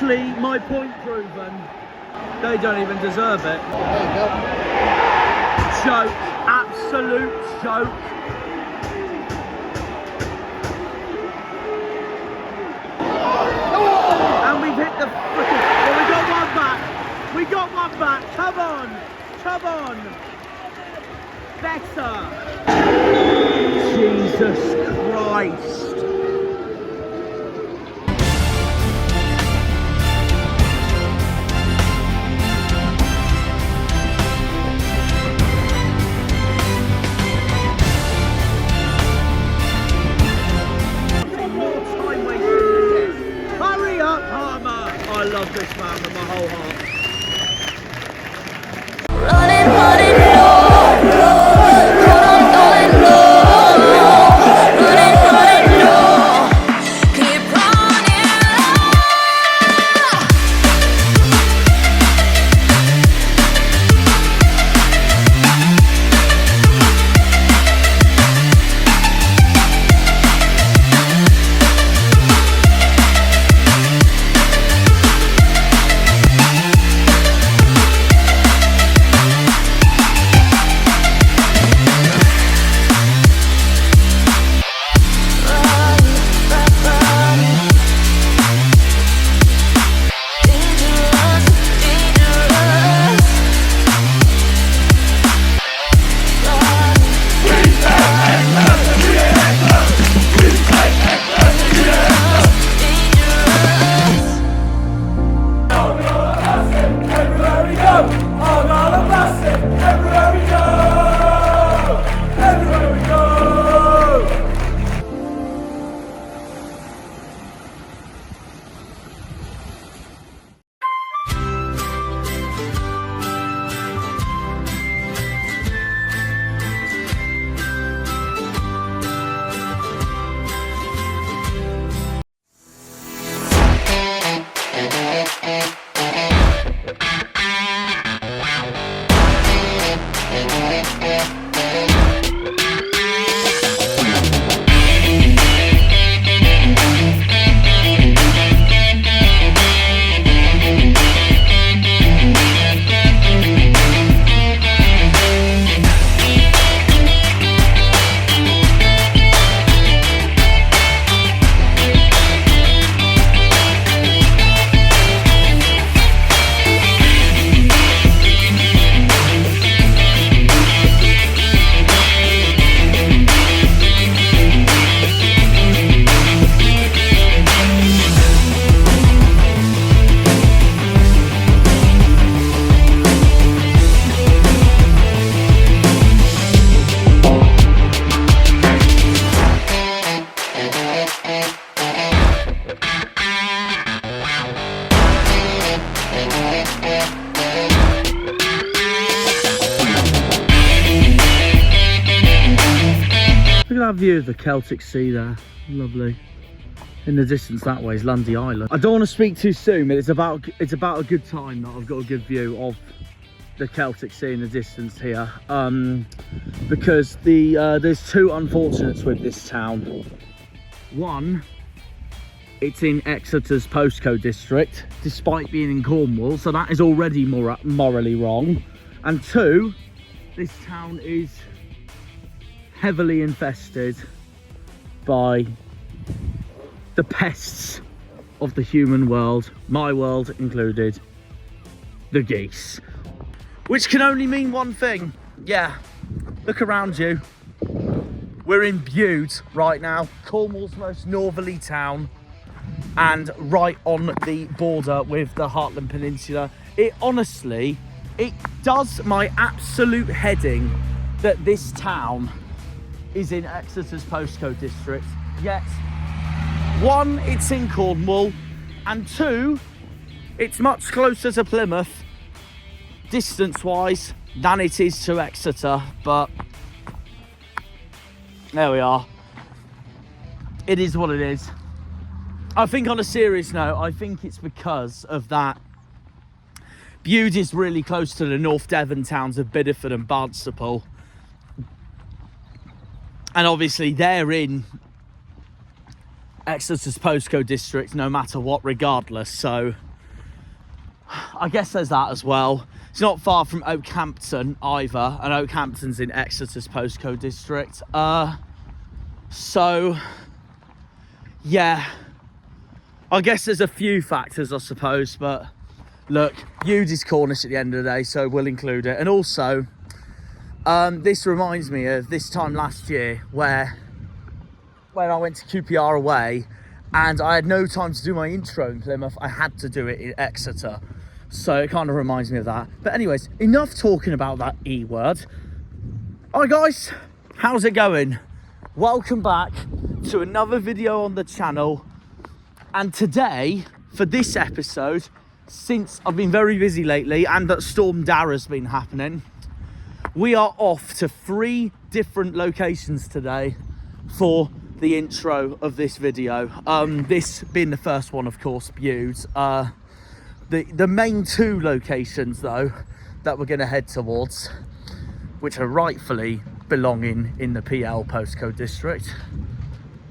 Finally, my point proven. They don't even deserve it. There you go. Joke, absolute joke. And we've hit the frickin'... Well, we got one back. We got one back. Come on. Come on. Better. Jesus Christ. I love this man with my whole heart. Running, running, no, no, going, going, no, no, running, running, no, keep running, That view of the Celtic Sea there, lovely. In the distance that way is Lundy Island. I don't want to speak too soon, but it's about a good time that I've got a good view of the Celtic Sea in the distance here, because there's two unfortunates with this town. One, it's in Exeter's postcode district, despite being in Cornwall, so that is already morally wrong. And two, this town is heavily infested by the pests of the human world, my world included, the geese. Which can only mean one thing. Yeah, look around you. We're in Bude right now, Cornwall's most northerly town, and right on the border with the Heartland Peninsula. It honestly, it does my absolute heading that this town is in Exeter's postcode district, yet one, it's in Cornwall, and two, it's much closer to Plymouth distance wise than it is to Exeter. But there we are, it is what it is. I think on a serious note, I think it's because of that Bude is really close to the North Devon towns of Bideford and Barnstaple. And obviously they're in Exeter's postcode district no matter what, regardless. So I guess there's that as well. It's not far from Oakhampton either, and Oakhampton's in Exeter's postcode district. So yeah, I guess there's a few factors, I suppose, but look, Bude is Cornish at the end of the day, so we'll include it. And also, this reminds me of this time last year when I went to QPR away and I had no time to do my intro in Plymouth. I had to do it in Exeter. So it kind of reminds me of that. But anyways, enough talking about that E word. All right, guys, how's it going? Welcome back to another video on the channel. And today, for this episode, since I've been very busy lately and that Storm Dara's been happening, we are off to 3 different locations today for the intro of this video. This being the first one, of course, Bude. The main 2 locations, though, that we're going to head towards, which are rightfully belonging in the PL postcode district,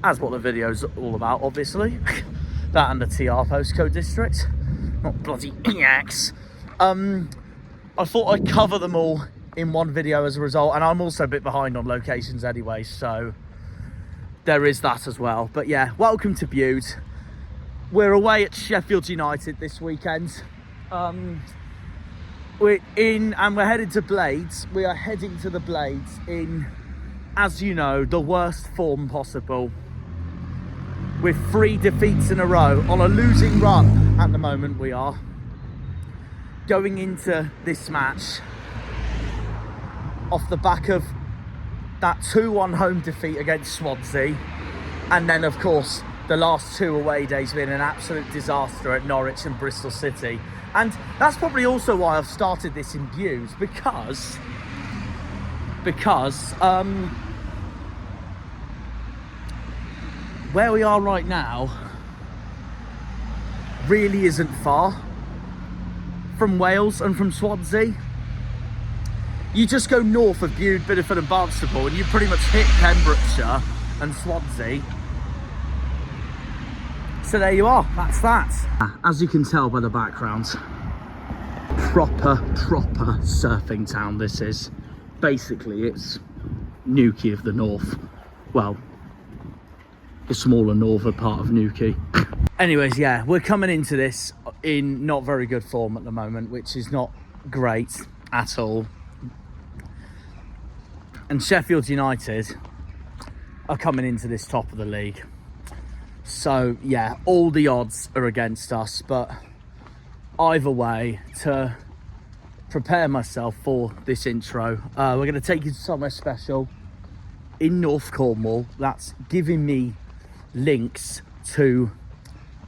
as what the video's all about, obviously. That and the TR postcode district, not bloody EX. I thought I'd cover them all in one video as a result, and I'm also a bit behind on locations anyway, so there is that as well. But yeah, welcome to Bude. We're away at Sheffield United this weekend. We're headed to Blades. We are heading to the Blades in, as you know, the worst form possible, with 3 defeats in a row, on a losing run at the moment. We are going into this match off the back of that 2-1 home defeat against Swansea, and then of course the last 2 away days being an absolute disaster at Norwich and Bristol City. And that's probably also why I've started this in Bude, because where we are right now really isn't far from Wales and from Swansea. You just go north of Bude, Bideford and Barnstaple and you pretty much hit Pembrokeshire and Swansea. So there you are, that's that. As you can tell by the background, proper surfing town this is. Basically it's Newquay of the north. Well, the smaller northern part of Newquay. Anyways, yeah, we're coming into this in not very good form at the moment, which is not great at all. And Sheffield United are coming into this top of the league. So yeah, all the odds are against us, but either way, to prepare myself for this intro, we're going to take you to somewhere special in North Cornwall that's giving me links to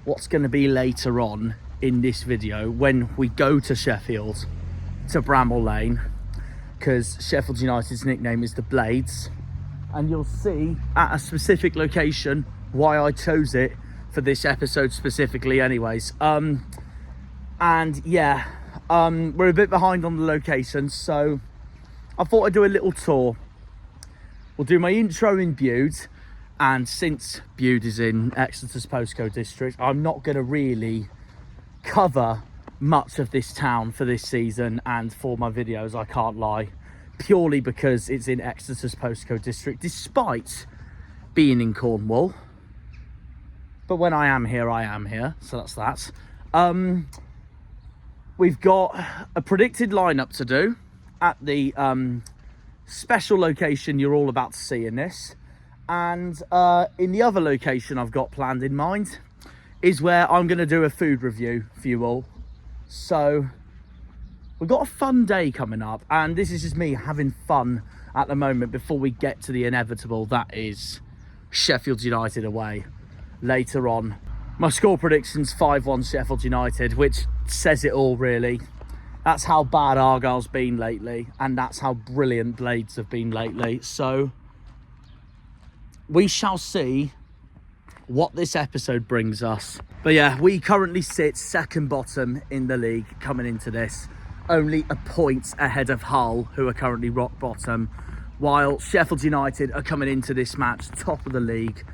what's going to be later on in this video when we go to Sheffield, to Bramall Lane, because Sheffield United's nickname is the Blades, and you'll see at a specific location why I chose it for this episode specifically anyways. And yeah, we're a bit behind on the locations, so I thought I'd do a little tour. We'll do my intro in Bude, and since Bude is in Exeter's postcode district, I'm not going to really cover much of this town for this season and for my videos, I can't lie, purely because it's in Exeter's postcode district, despite being in Cornwall. But when I am here, so that's that. We've got a predicted lineup to do at the special location you're all about to see in this. And in the other location I've got planned in mind is where I'm going to do a food review for you all. So we've got a fun day coming up, and this is just me having fun at the moment before we get to the inevitable, that is Sheffield United away later on. My score prediction's 5-1 Sheffield United, which says it all really. That's how bad Argyle's been lately, and that's how brilliant Blades have been lately. So we shall see what this episode brings us. But yeah, we currently sit second bottom in the league coming into this, only a point ahead of Hull, who are currently rock bottom, while Sheffield United are coming into this match top of the league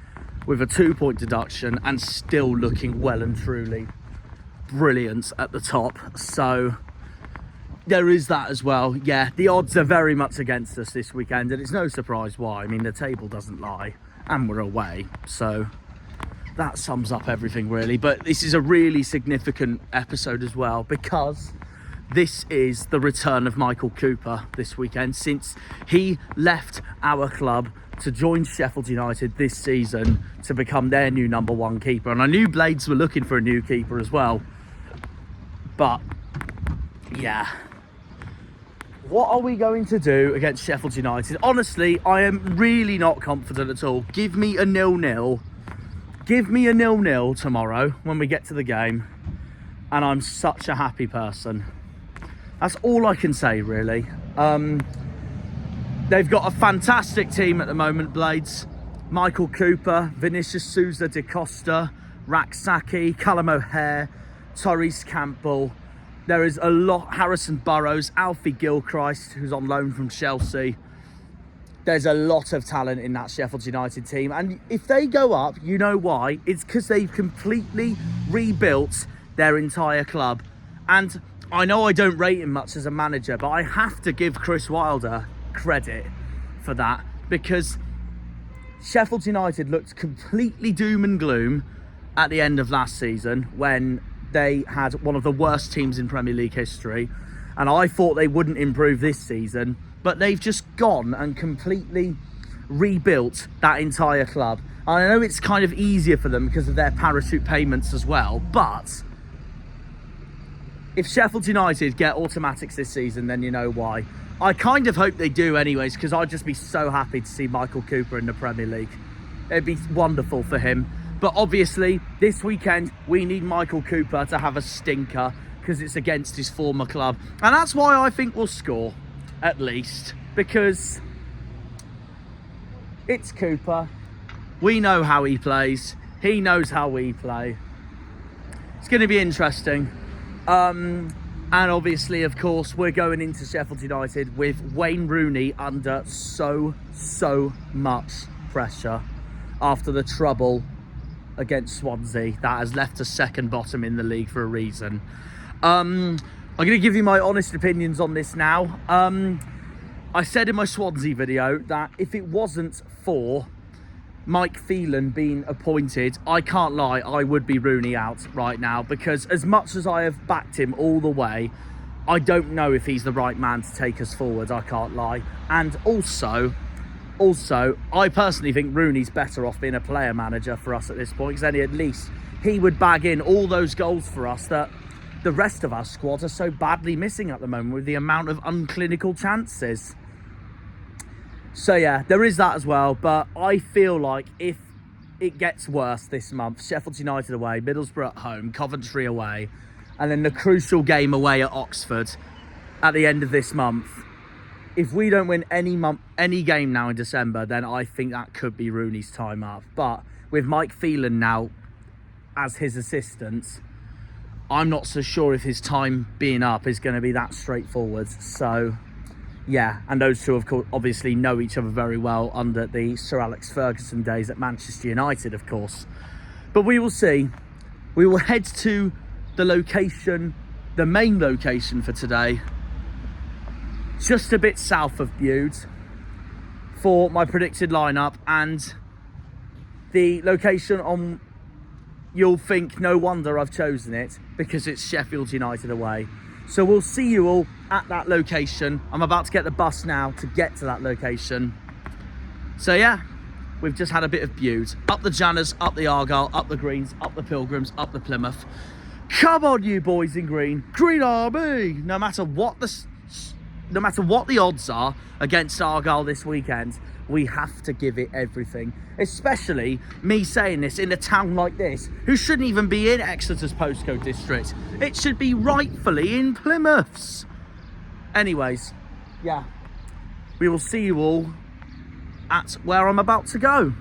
with a 2-point deduction and still looking well and truly brilliant at the top. So there is that as well. Yeah, the odds are very much against us this weekend, and it's no surprise why. I mean, the table doesn't lie, and we're away. So that sums up everything really. But this is a really significant episode as well, because this is the return of Michael Cooper this weekend, since he left our club to join Sheffield United this season to become their new #1 keeper. And I knew Blades were looking for a new keeper as well. But yeah, what are we going to do against Sheffield United? Honestly, I am really not confident at all. Give me a 0-0. Give me a 0-0 tomorrow when we get to the game, and I'm such a happy person. That's all I can say, really. They've got a fantastic team at the moment, Blades. Michael Cooper, Vinicius Souza de Costa, Raksaki, Callum O'Hare, Torres Campbell. There is a lot. Harrison Burrows, Alfie Gilchrist, who's on loan from Chelsea. There's a lot of talent in that Sheffield United team. And if they go up, you know why? It's because they've completely rebuilt their entire club. And I know I don't rate him much as a manager, but I have to give Chris Wilder credit for that, because Sheffield United looked completely doom and gloom at the end of last season when they had one of the worst teams in Premier League history, and I thought they wouldn't improve this season, but they've just gone and completely rebuilt that entire club. And I know it's kind of easier for them because of their parachute payments as well, but if Sheffield United get automatics this season, then you know why. I kind of hope they do anyways, because I'd just be so happy to see Michael Cooper in the Premier League. It'd be wonderful for him. But obviously, this weekend, we need Michael Cooper to have a stinker, because it's against his former club. And that's why I think we'll score, at least, because it's Cooper. We know how he plays. He knows how we play. It's going to be interesting. And obviously, of course, we're going into Sheffield United with Wayne Rooney under so much pressure after the trouble against Swansea that has left us second bottom in the league for a reason. I'm going to give you my honest opinions on this now. I said in my Swansea video that if it wasn't for Mike Phelan being appointed, I can't lie, I would be Rooney out right now, because as much as I have backed him all the way, I don't know if he's the right man to take us forward, I can't lie. And also, I personally think Rooney's better off being a player manager for us at this point, because then at least he would bag in all those goals for us that the rest of our squad are so badly missing at the moment with the amount of unclinical chances. So yeah, there is that as well, but I feel like if it gets worse this month, Sheffield United away, Middlesbrough at home, Coventry away, and then the crucial game away at Oxford at the end of this month, if we don't win any game now in December, then I think that could be Rooney's time up. But with Mike Phelan now as his assistant, I'm not so sure if his time being up is going to be that straightforward. So yeah, and those two, of course, obviously know each other very well under the Sir Alex Ferguson days at Manchester United, of course. But we will see. We will head to the location, the main location for today, just a bit south of Bude, for my predicted lineup. And the location on, you'll think, no wonder I've chosen it, because it's Sheffield United away. So we'll see you all at that location. I'm about to get the bus now to get to that location. So yeah, we've just had a bit of Bude. Up the Janners, up the Argyle, up the Greens, up the Pilgrims, up the Plymouth. Come on, you boys in green. Green Army! No matter what the odds are against Argyle this weekend, we have to give it everything. Especially me saying this in a town like this, who shouldn't even be in Exeter's postcode district. It should be rightfully in Plymouth's. Anyways, yeah, we will see you all at where I'm about to go.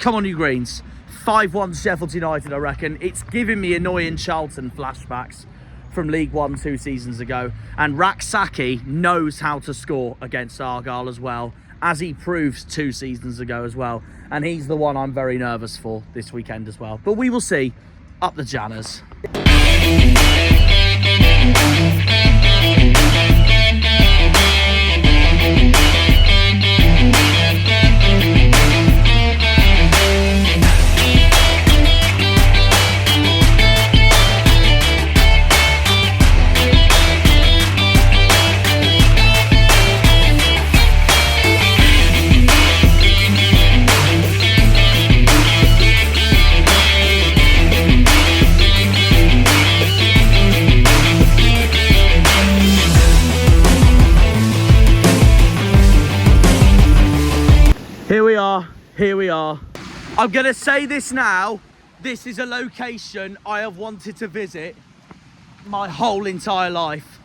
Come on, you Greens. 5-1 Sheffield United, I reckon. It's giving me annoying Charlton flashbacks from League One 2 seasons ago. And Raksaki knows how to score against Argyle as well, as he proved 2 seasons ago as well. And he's the one I'm very nervous for this weekend as well. But we will see. up the Janners. Here we are. I'm gonna say this now. This is a location I have wanted to visit my whole entire life.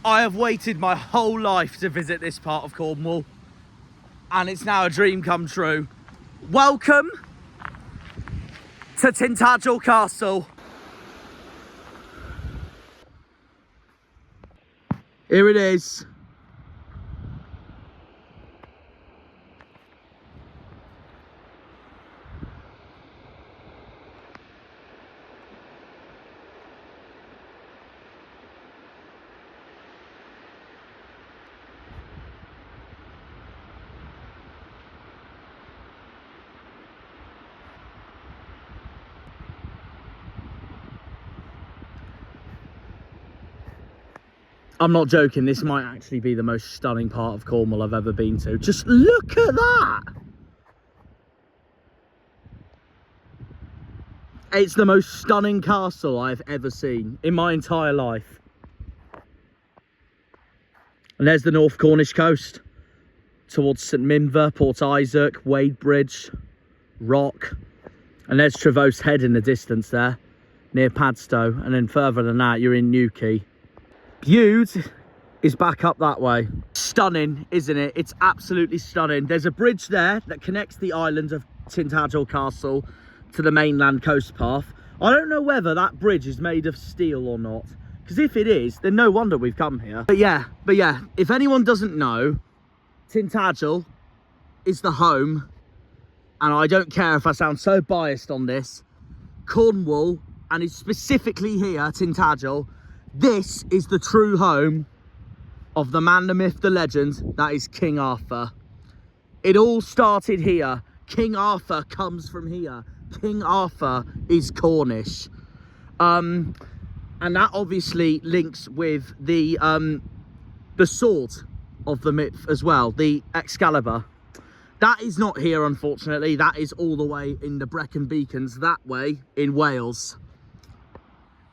I have waited my whole life to visit this part of Cornwall, and it's now a dream come true. Welcome to Tintagel Castle. Here it is. I'm not joking, this might actually be the most stunning part of Cornwall I've ever been to. Just look at that! It's the most stunning castle I've ever seen in my entire life. And there's the North Cornish coast, towards St Minver, Port Isaac, Wadebridge, Rock. And there's Trevose Head in the distance there, near Padstow. And then further than that, you're in Newquay. Bude is back up that way. Stunning, isn't it? It's absolutely stunning. There's a bridge there that connects the island of Tintagel Castle to the mainland coast path. I don't know whether that bridge is made of steel or not, because if it is, then no wonder we've come here. But yeah, if anyone doesn't know, Tintagel is the home, and I don't care if I sound so biased on this, Cornwall, and it's specifically here, Tintagel. This is the true home of the man, the myth, the legend, that is King Arthur. It all started here. King Arthur comes from here. King Arthur is Cornish. And that obviously links with the sword of the myth as well, the Excalibur. That is not here, unfortunately. That is all the way in the Brecon Beacons, that way in Wales.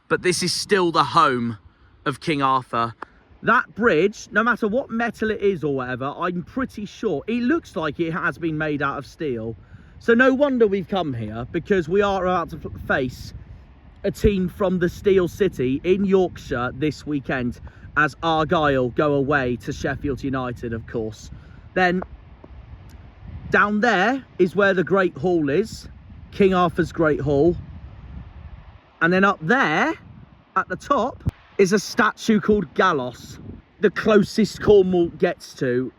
But this is still the home of King Arthur. That bridge, no matter what metal it is or whatever, I'm pretty sure it looks like it has been made out of steel. So no wonder we've come here, because we are about to face a team from the Steel City in Yorkshire this weekend, as Argyle go away to Sheffield United, of course. Then down there is where the Great Hall is, King Arthur's Great Hall. And then up there, at the top, is a statue called Gallos. The closest Cornwall gets to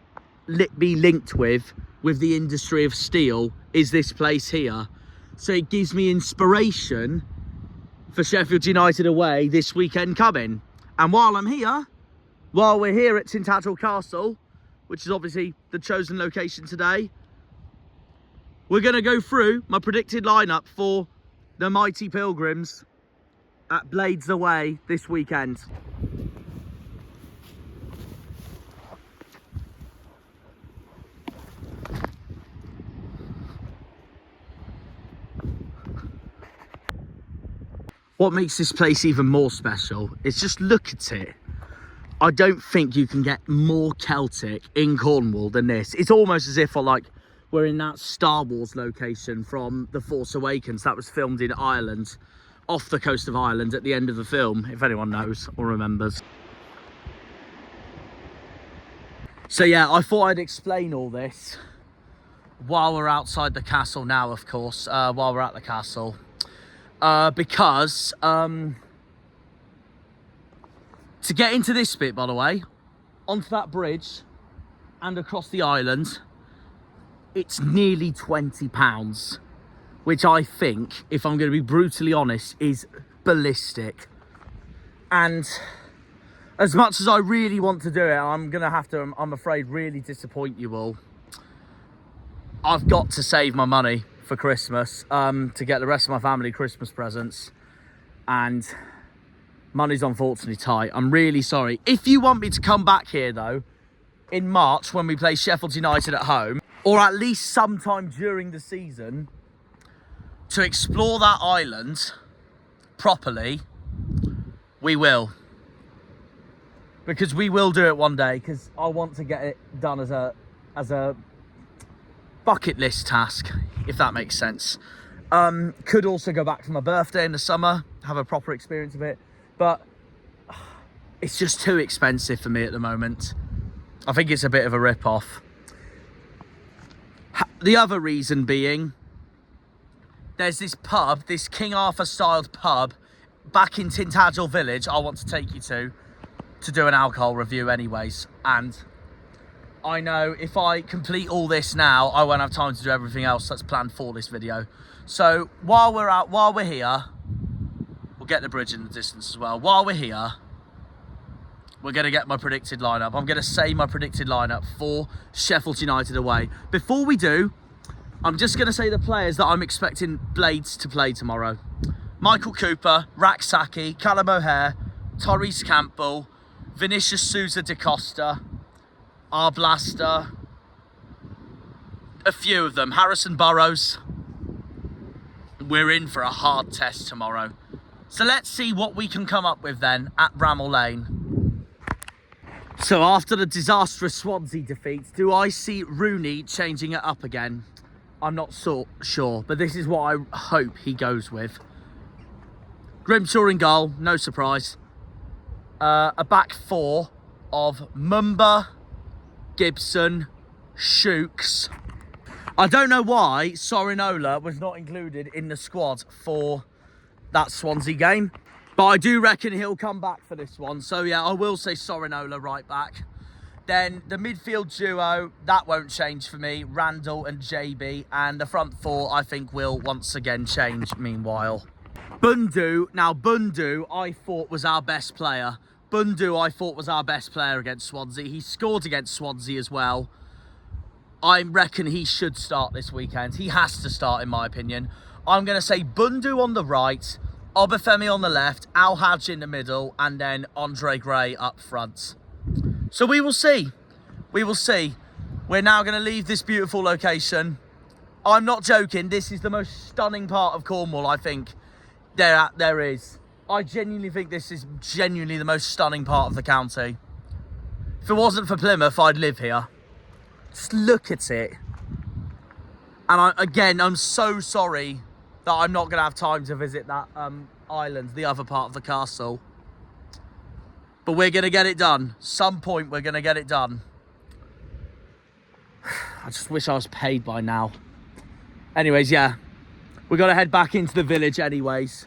be linked with the industry of steel is this place here. So it gives me inspiration for Sheffield United away this weekend coming. And while I'm here, while we're here at Tintagel Castle, which is obviously the chosen location today, we're going to go through my predicted lineup for the mighty Pilgrims at Blades Away this weekend. What makes this place even more special is just look at it. I don't think you can get more Celtic in Cornwall than this. It's almost as if we're in that Star Wars location from The Force Awakens that was filmed in Ireland, off the coast of Ireland at the end of the film, if anyone knows or remembers. So yeah, I thought I'd explain all this while we're outside the castle now, of course, while we're at the castle. Because to get into this bit, by the way, onto that bridge and across the island, it's nearly £20. which I think, if I'm going to be brutally honest, is ballistic. And as much as I really want to do it, I'm going to have to, I'm afraid, really disappoint you all. I've got to save my money for Christmas to get the rest of my family Christmas presents. And money's unfortunately tight. I'm really sorry. If you want me to come back here, though, in March when we play Sheffield United at home, or at least sometime during the season, to explore that island properly, we will. Because we will do it one day, because I want to get it done as a bucket list task, if that makes sense. Could also go back for my birthday in the summer, have a proper experience of it, but it's just too expensive for me at the moment. I think it's a bit of a rip-off. The other reason being, there's this pub, this King Arthur styled pub back in Tintagel village I want to take you to do an alcohol review anyways. And I know if I complete all this now, I won't have time to do everything else that's planned for this video. So while we're here, we'll get the bridge in the distance as well. While we're here, we're going to get my predicted lineup. I'm going to say my predicted lineup for Sheffield United away. Before we do, I'm just going to say the players that I'm expecting Blades to play tomorrow. Michael Cooper, Raksaki, Callum O'Hare, Torres Campbell, Vinicius Souza da Costa, Arblaster, a few of them. Harrison Burrows. We're in for a hard test tomorrow. So let's see what we can come up with then at Bramall Lane. So after the disastrous Swansea defeat, do I see Rooney changing it up again? I'm not so sure, but this is what I hope he goes with. Grimshaw in goal, no surprise. A back four of Mumba, Gibson, Shooks. I don't know why Sorinola was not included in the squad for that Swansea game, but I do reckon he'll come back for this one. So yeah, I will say Sorinola right back. Then the midfield duo, that won't change for me. Randall and JB. And the front four, I think, will once again change meanwhile. Bundu. Now, Bundu, I thought was our best player. Bundu, I thought was our best player against Swansea. He scored against Swansea as well. I reckon he should start this weekend. He has to start, in my opinion. I'm going to say Bundu on the right, Obafemi on the left, Al Hadj in the middle, and then Andre Gray up front. So we will see. We will see. We're now going to leave this beautiful location. I'm not joking. This is the most stunning part of Cornwall, I think, there is. I genuinely think this is genuinely the most stunning part of the county. If it wasn't for Plymouth, I'd live here. Just look at it. And again, I'm so sorry that I'm not going to have time to visit that island, the other part of the castle. But we're going to get it done. Some point we're going to get it done. I just wish I was paid by now. Anyways, yeah. We've got to head back into the village anyways.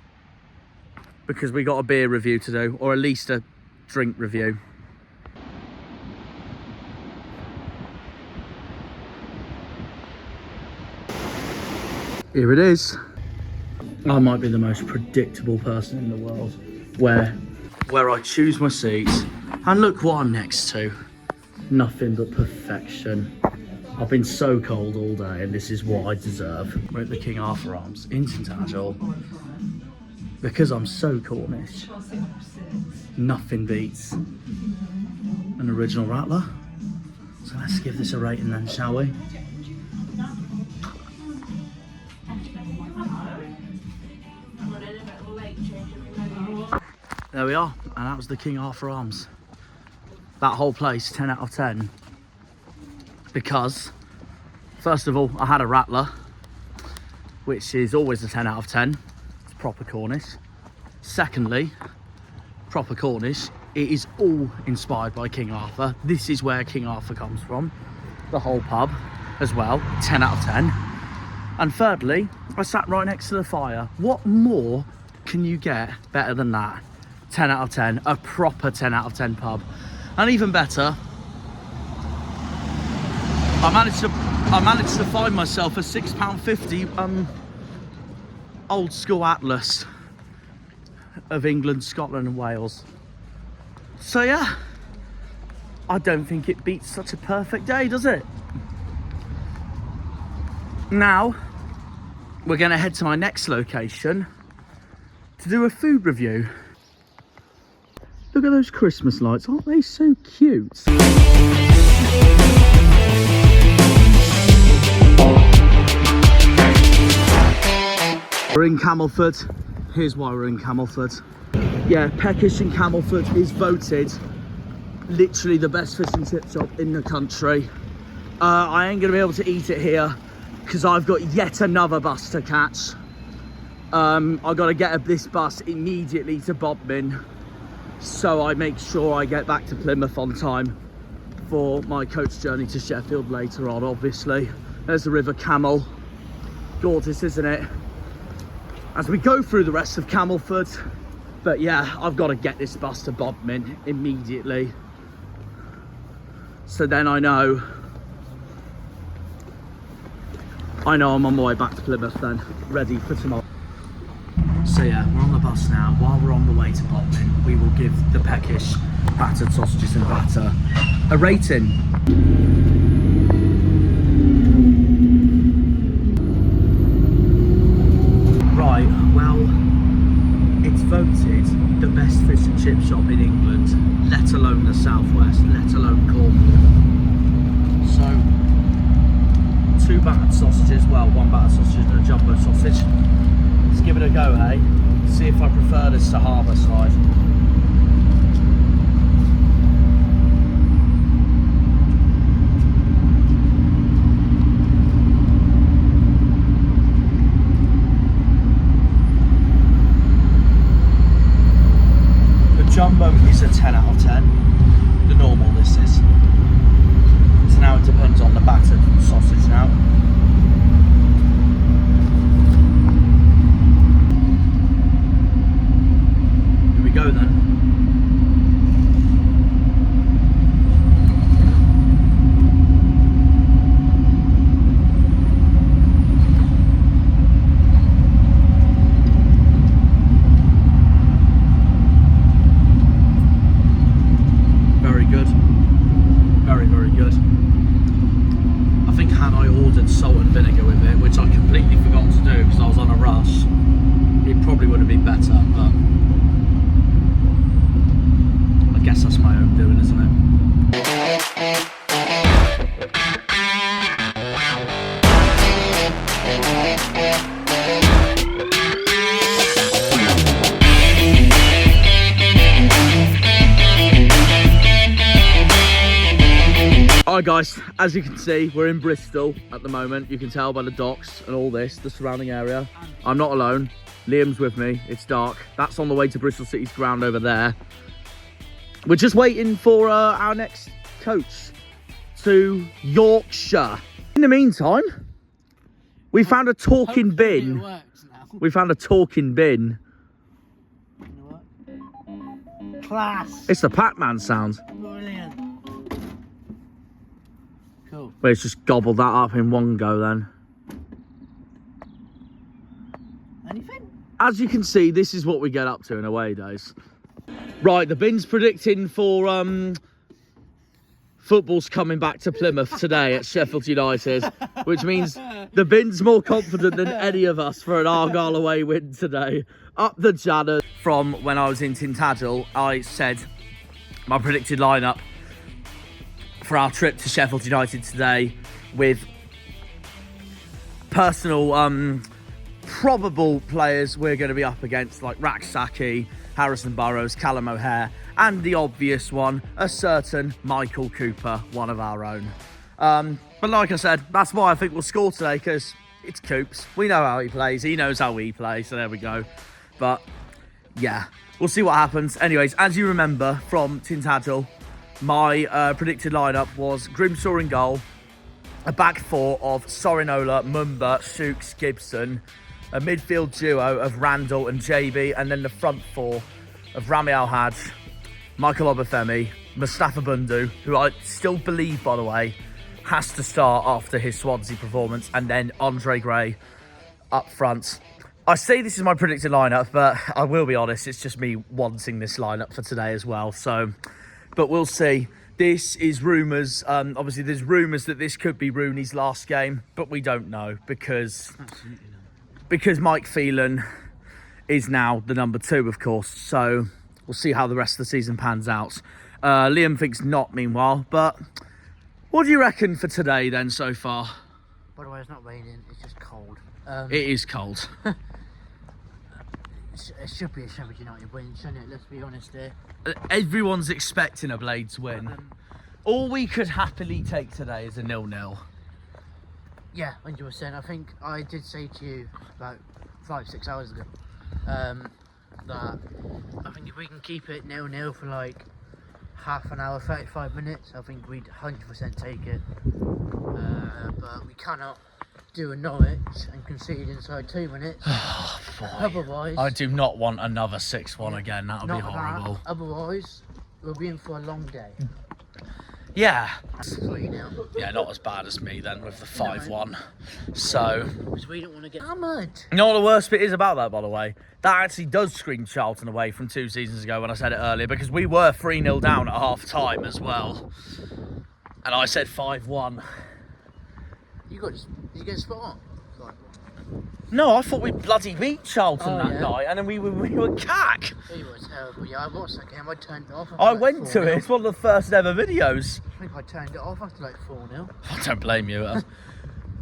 Because we got a beer review to do. Or at least a drink review. Here it is. I might be the most predictable person in the world. Where I choose my seats. And look what I'm next to. Nothing but perfection. I've been so cold all day and this is what I deserve. We're at the King Arthur Arms in Tintagel. Because I'm so Cornish, nothing beats an original rattler. So let's give this a rating then, shall we? There we are, and that was the King Arthur Arms. That whole place, 10 out of 10. Because, first of all, I had a rattler, which is always a 10 out of 10. It's proper Cornish. Secondly, proper Cornish, it is all inspired by King Arthur. This is where King Arthur comes from. The whole pub as well, 10 out of 10. And thirdly, I sat right next to the fire. What more can you get better than that? 10 out of 10, a proper 10 out of 10 pub. And even better, I managed to find myself a £6.50 old school atlas of England, Scotland and Wales. So yeah, I don't think it beats such a perfect day, does it? Now, we're going to head to my next location to do a food review. Look at those Christmas lights, aren't they so cute? We're in Camelford. Here's why we're in Camelford. Yeah, Peckish in Camelford is voted literally the best fish and chip shop in the country. I ain't gonna be able to eat it here because I've got yet another bus to catch. I gotta get this bus immediately to Bodmin, so I make sure I get back to Plymouth on time for my coach journey to Sheffield later on, obviously. There's the River Camel. Gorgeous, isn't it? As we go through the rest of Camelford. But yeah, I've got to get this bus to Bodmin immediately. So then I know I'm on my way back to Plymouth then, ready for tomorrow. So yeah, we're on the bus now. While we're on the way to Bodmin, we will give the Peckish battered sausages and batter a rating. Right, well, it's voted the best fish and chip shop in England, let alone the southwest, let alone Cornwall. So, 2 battered sausages, well, 1 battered sausage and a jumbo sausage. Let's give it a go, hey? See if I prefer this to harbour side. Jumbo is a 10 out of 10, the normal this is. So now it depends on the battered sausage now. Here we go then. Salt and vinegar with it, which I completely forgot to do because I was on a rush. It probably would have been better, but I guess that's my own doing, isn't it? Alright guys, as you can see, we're in Bristol at the moment. You can tell by the docks and all this, the surrounding area. I'm not alone. Liam's with me. It's dark. That's on the way to Bristol City's ground over there. We're just waiting for our next coach to Yorkshire. In the meantime, we found a talking bin. We found a talking bin. Class. It's the Pac-Man sound. Brilliant. Cool. Let's just gobble that up in one go then. Anything? As you can see, this is what we get up to in away days. Right, the bin's predicting for football's coming back to Plymouth today at Sheffield United, which means the bin's more confident than any of us for an Argyle away win today. Up the Janner. From when I was in Tintagel, I said my predicted lineup for our trip to Sheffield United today, with personal probable players we're going to be up against, like Raksaki, Harrison Burrows, Callum O'Hare, and the obvious one, a certain Michael Cooper, one of our own. But like I said, that's why I think we'll score today, because it's Coops. We know how he plays, he knows how we play, so there we go. But yeah, we'll see what happens. Anyways, as you remember from Tintagel, my predicted lineup was Grimshaw in goal, a back four of Sorinola, Mumba, Shooks, Gibson, a midfield duo of Randall and JB, and then the front four of Rami Al-Haj, Michael Obafemi, Mustafa Bundu, who I still believe, by the way, has to start after his Swansea performance, and then Andre Gray up front. I say this is my predicted lineup, but I will be honest, it's just me wanting this lineup for today as well. So, but we'll see. This is rumours. Obviously, there's rumours that this could be Rooney's last game, but we don't know because Mike Phelan is now the number 2, of course. So we'll see how the rest of the season pans out. Liam thinks not, meanwhile. But what do you reckon for today then so far? By the way, it's not raining, it's just cold. It is cold. It should be a Sheffield United win, shouldn't it? Let's be honest here. Everyone's expecting a Blades win. All we could happily take today is a 0-0. Yeah, 100%. I think I did say to you about 5-6 hours ago that I think if we can keep it 0-0 for like half an hour, 35 minutes, I think we'd 100% take it. But we cannot do a Norwich and concede inside 2 minutes. Oh, boy. Otherwise, I do not want another 6-1 again. That would be horrible. Otherwise, we'll be in for a long day. Yeah. 3-0. Yeah, not as bad as me then with the 5-1. So. Because we don't want to get hammered. You know what the worst bit is about that, by the way? That actually does scream Charlton away from 2 seasons ago when I said it earlier, because we were 3-0 down at half time as well. And I said 5-1. Did you get a spot on? No, I thought we bloody beat Charlton that yeah. night, and then we were cack. It was terrible. Yeah, I watched that game. I turned it off. I went to it. It's one of the first ever videos. I think I turned it off after like 4-0. I don't blame you.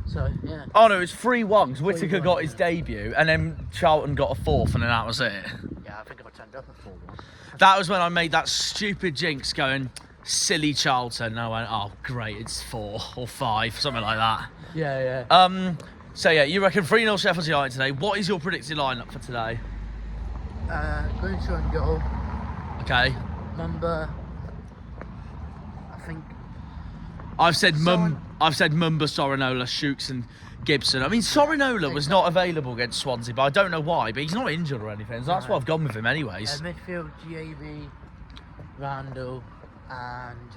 So, yeah. Oh no, it was 3-1 because Whittaker 3-1, got his debut, and then Charlton got a 4th, and then that was it. Yeah, I think I turned it off at 4-1. That was when I made that stupid jinx going, silly Charlton. And I went, oh great, it's 4 or 5, something like that. Yeah. So yeah, you reckon 3-0 Sheffield United today. What is your predicted lineup for today? Going to and goal. Okay. Mumba. I think. I've said Mumba, Sorinola, Shooks and Gibson. I mean, Sorinola was not available against Swansea, but I don't know why. But he's not injured or anything, so that's why I've gone with him anyways. Midfield, GAB, Randall, and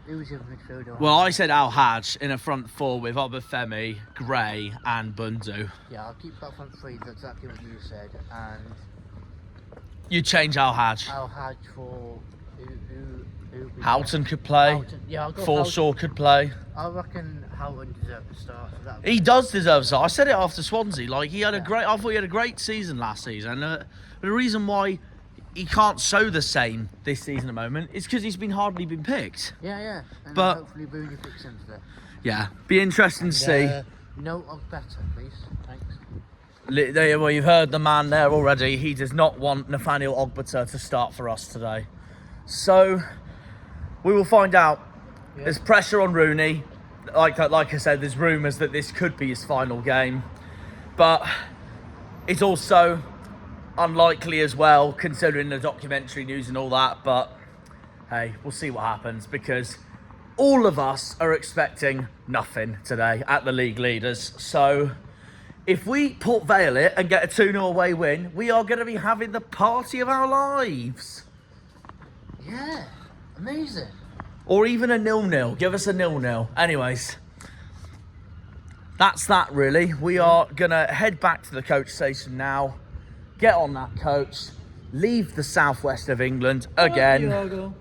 who was your midfielder? Well, I said Al Hadj in a front 4 with Obafemi, Gray, and Bundu. Yeah, I'll keep that front 3. That's exactly what you said. And You change Al Hadj. I'll Hadj for who Houghton could play. Houghton. Yeah, I'll go Forshaw could play. I reckon Houghton deserved to start. So He does deserve so. I said it after Swansea. Like I thought he had a great season last season. The reason why he can't show the same this season at the moment is because he's hardly been picked. Yeah. And but hopefully Rooney picks him for that. Yeah, be interesting to see. Note of better, please. Thanks. Well, you've heard the man there already. He does not want Nathaniel Ogbata to start for us today. So we will find out. Yeah. There's pressure on Rooney. Like I said, there's rumours that this could be his final game. But it's also unlikely as well, considering the documentary news and all that. But hey, we'll see what happens, because all of us are expecting nothing today at the league leaders. So if we Port Vale it and get a 2-0 away win, we are going to be having the party of our lives. Yeah, amazing. Or even a 0-0. Give us a 0-0. Anyways, that's that really. We are going to head back to the coach station now. Get on that coach. Leave the southwest of England again.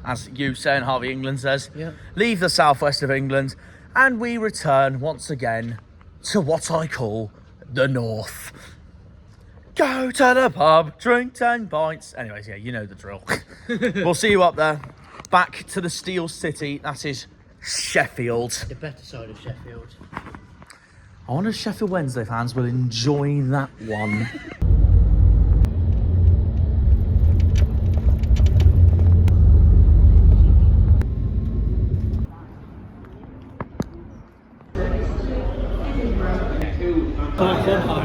As you say and Harvey England says. Yeah. Leave the southwest of England. And we return once again to what I call the north. Go to the pub, drink 10 pints. Anyways, yeah, you know the drill. We'll see you up there. Back to the Steel City, that is Sheffield. The better side of Sheffield. I wonder if Sheffield Wednesday fans will enjoy that one.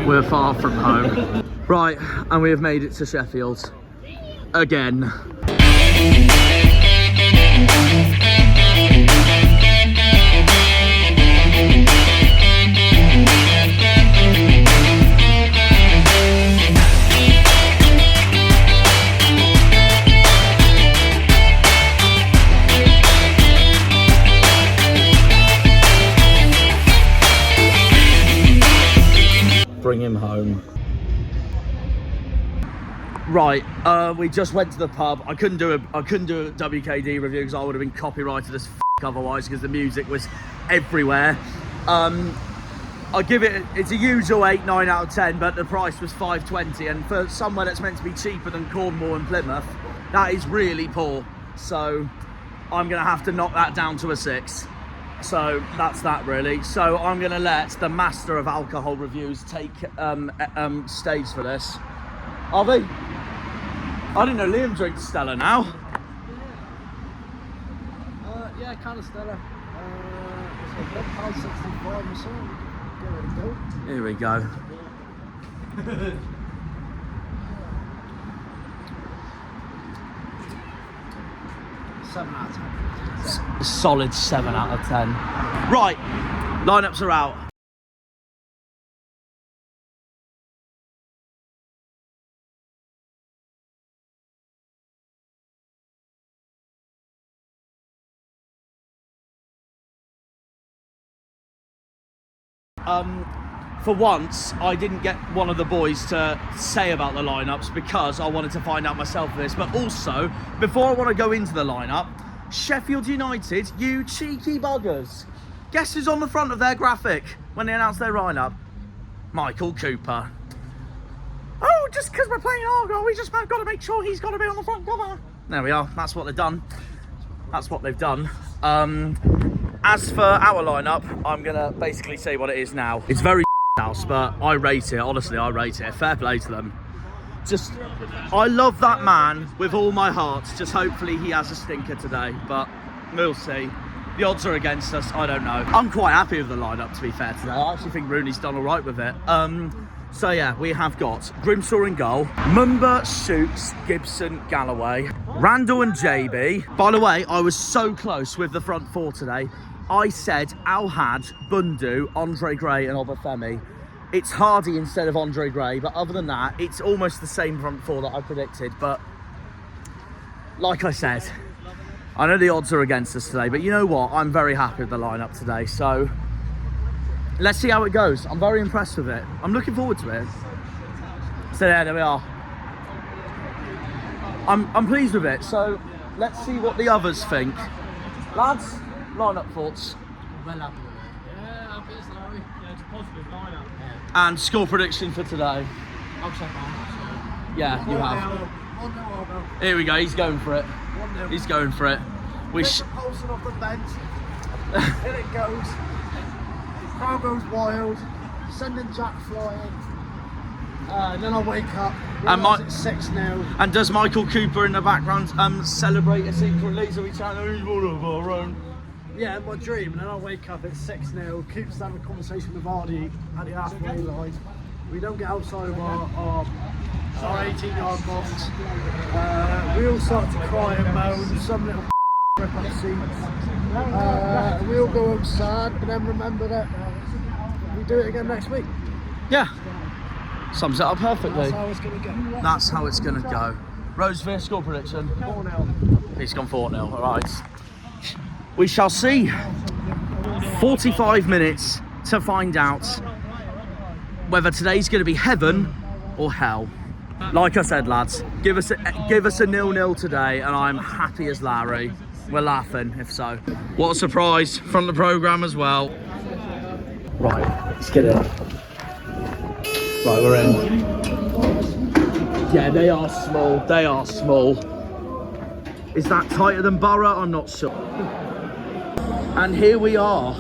We're far from home. Right, and we have made it to Sheffield. Again. bring him home. Right, we just went to the pub. I couldn't do a WKD review because I would have been copyrighted as otherwise because the music was everywhere. I give it's a usual 8, 9 out of 10, but the price was £5.20, and for somewhere that's meant to be cheaper than Cornwall and Plymouth, that is really poor. So I'm gonna have to knock that down to a 6. So that's that really. So I'm gonna let the master of alcohol reviews take stage for this. Are they? I didn't know Liam drinks Stella now. Yeah, kind of Stella. It's like £1.65 or so. Here we go. Seven out of 10. Solid 7 out of 10. Right, lineups are out. For once, I didn't get one of the boys to say about the lineups because I wanted to find out myself this. But also, before I want to go into the lineup, Sheffield United, you cheeky buggers. Guess who's on the front of their graphic when they announced their lineup? Michael Cooper. Oh, just because we're playing Argyle, we just got to make sure he's got to be on the front cover. There we are. That's what they've done. That's what they've done. As for our lineup, I'm gonna basically say what it is now. It's very house, but I rate it. Honestly, I rate it. Fair play to them. Just, I love that man with all my heart. Just hopefully he has a stinker today, but we'll see. The odds are against us. I don't know. I'm quite happy with the lineup, to be fair today. I actually think Rooney's done all right with it. So yeah, we have got Grimshaw in goal, Mumba, Shoots, Gibson, Galloway, Randall and JB. By the way, I was so close with the front four today. I said Al-Had, Bundu, Andre Gray and Obafemi. It's Hardy instead of Andre Gray, but other than that, it's almost the same front four that I predicted. But like I said, I know the odds are against us today, but you know what? I'm very happy with the lineup today. So let's see how it goes. I'm very impressed with it. I'm looking forward to it. So yeah, there we are. I'm pleased with it. So let's see what the others think. Lads, lineup thoughts. Well happy with it. Yeah, happy as Larry. Yeah, it's a positive lineup. Yeah. And score prediction for today. I'll check on. Yeah, you have. 1-0 Here we go. He's going for it. 1-0. He's going for it. We Paulson off the bench. In it goes. Crowd goes wild. Sending Jack flying. Then I wake up. And It's 6-0. And does Michael Cooper in the background celebrate it secretly so we try to lose one of our own? Yeah, in my dream, and then I wake up, it's 6-0. Cooper's having a conversation with Hardy at the halfway line. We don't get outside of our 18-yard box. We all start to cry and moan. Some little rip up seats. We all go home sad, but then remember that we do it again next week. Yeah. Sums it up perfectly. That's how it's going to go. That's how it's going to go. Rosevear, score prediction. 4-0. He's gone 4-0. All right. We shall see. 45 minutes to find out whether today's going to be heaven or hell. Like I said, lads, give us a 0-0 today, and I'm happy as Larry. We're laughing, if so. What a surprise from the programme as well. Right, let's get it. Right, we're in. Yeah, they are small. They are small. Is that tighter than Borough? I'm not sure. And here we are.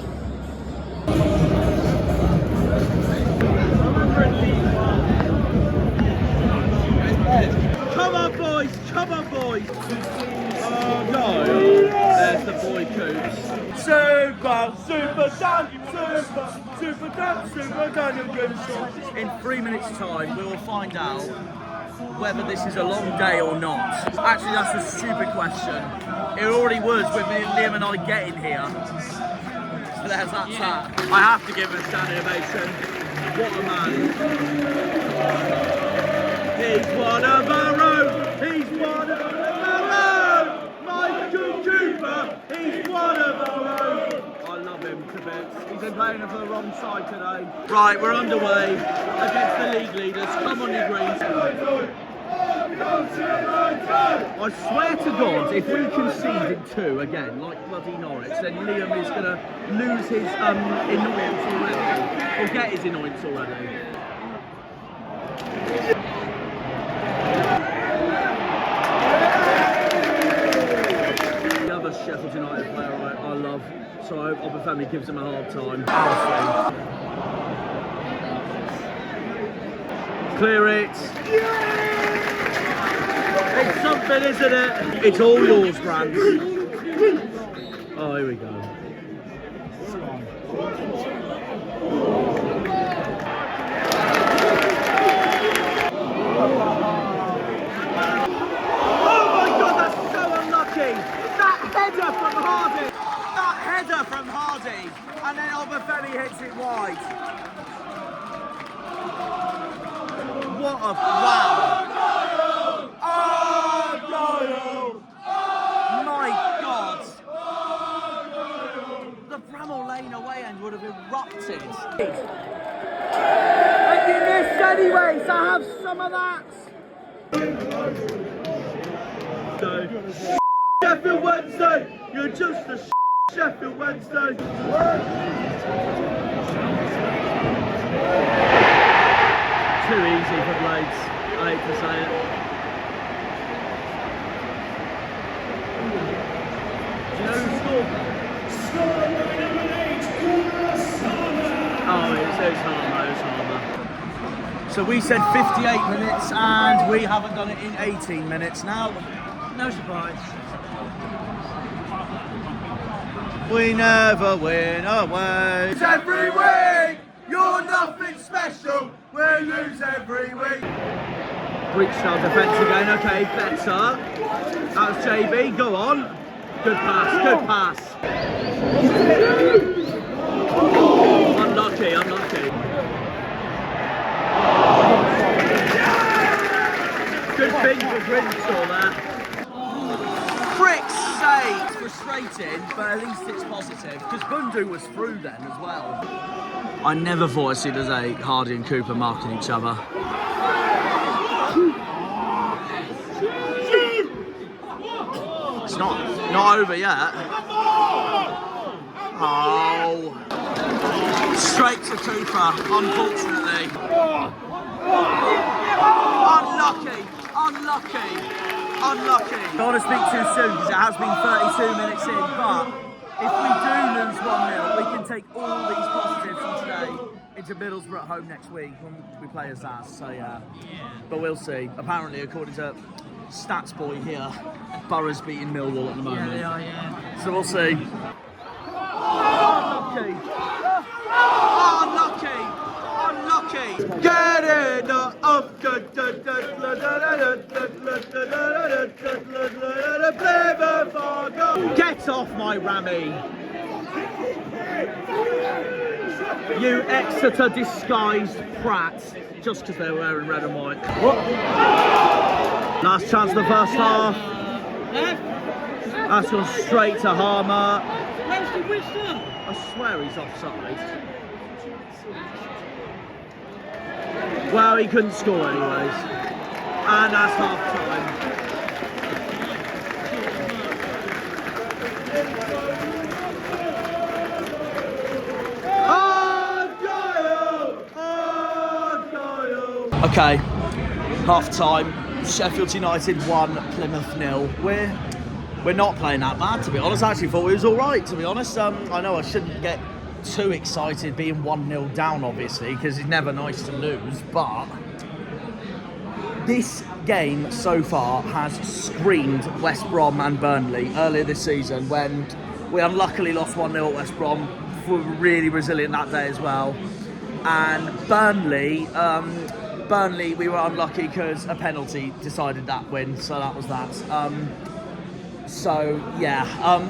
Come on, boys! Come on, boys! Oh no! There's the boy Coops. Super Daniel Grimshaw. In 3 minutes' time, we will find out whether this is a long day or not. Actually, that's a stupid question. It already was with Liam and I getting here. So that's that. I have to give him a standing ovation. What a man. He's one of our own. He's one of our own. Michael Cooper. He's one of our own. I love him. to bits. He's been playing for the wrong side today. Right, we're underway against the league leaders. Come on, you Greens. I swear to God, if we concede in 2 again, like bloody Norwich, then Liam is going to lose his annoyance already, or get his annoyance already. The other Sheffield United player I love, so I hope Family gives him a hard time. Clear it. It's something, isn't it? It's all yours, Brand. Oh, here we go. Oh my God, that's so unlucky. That header from Hardy. That header from Hardy. And then Obafemi hits it wide. What a wow. My God! The Bramall Lane away end would have erupted. And you missed anyway, so have some of that. Sheffield Wednesday! You're just a Sheffield Wednesday! Too easy for Blades. I hate to say it. Do you know who scored that? Oh, it's Harmer. So we said 58 minutes and we haven't done it in 18 minutes now. No surprise. We never win away. Every week, you're nothing special. We lose every week. Breached our defence again. Okay, better. That was JB. Go on. Good pass. Good pass. Unlucky. Good thing for Grimshaw there. Frick's sake! It's frustrating, but at least it's positive, because Bude was through then as well. I never thought I'd see the day Hardy and Cooper marking each other. It's not over yet. Oh. Straight to Cooper, unfortunately. Unlucky. I don't want to speak too soon because it has been 32 minutes in, but if we do lose 1-0, we can take all these positives from today into Middlesbrough at home next week when we play as that, so yeah. But we'll see. Apparently, according to Stats Boy here, Borough's beating Millwall at the moment. Yeah, they are, yeah. So we'll see. Unlucky. Get in up. Get off my Rami. You Exeter disguised prats, just because they're wearing red and white. Last chance of the first half. That's gone straight to Harmer. I swear he's offside. Well, he couldn't score anyways. And that's half time. Okay, half time. Sheffield United 1, Plymouth 0. We're not playing that bad, to be honest. I actually thought it was all right, to be honest. I know I shouldn't get too excited being 1-0 down, obviously, because it's never nice to lose, but this game so far has screamed West Brom and Burnley earlier this season when we unluckily lost 1-0 at West Brom. We were really resilient that day as well. And Burnley, we were unlucky because a penalty decided that win, so that was that.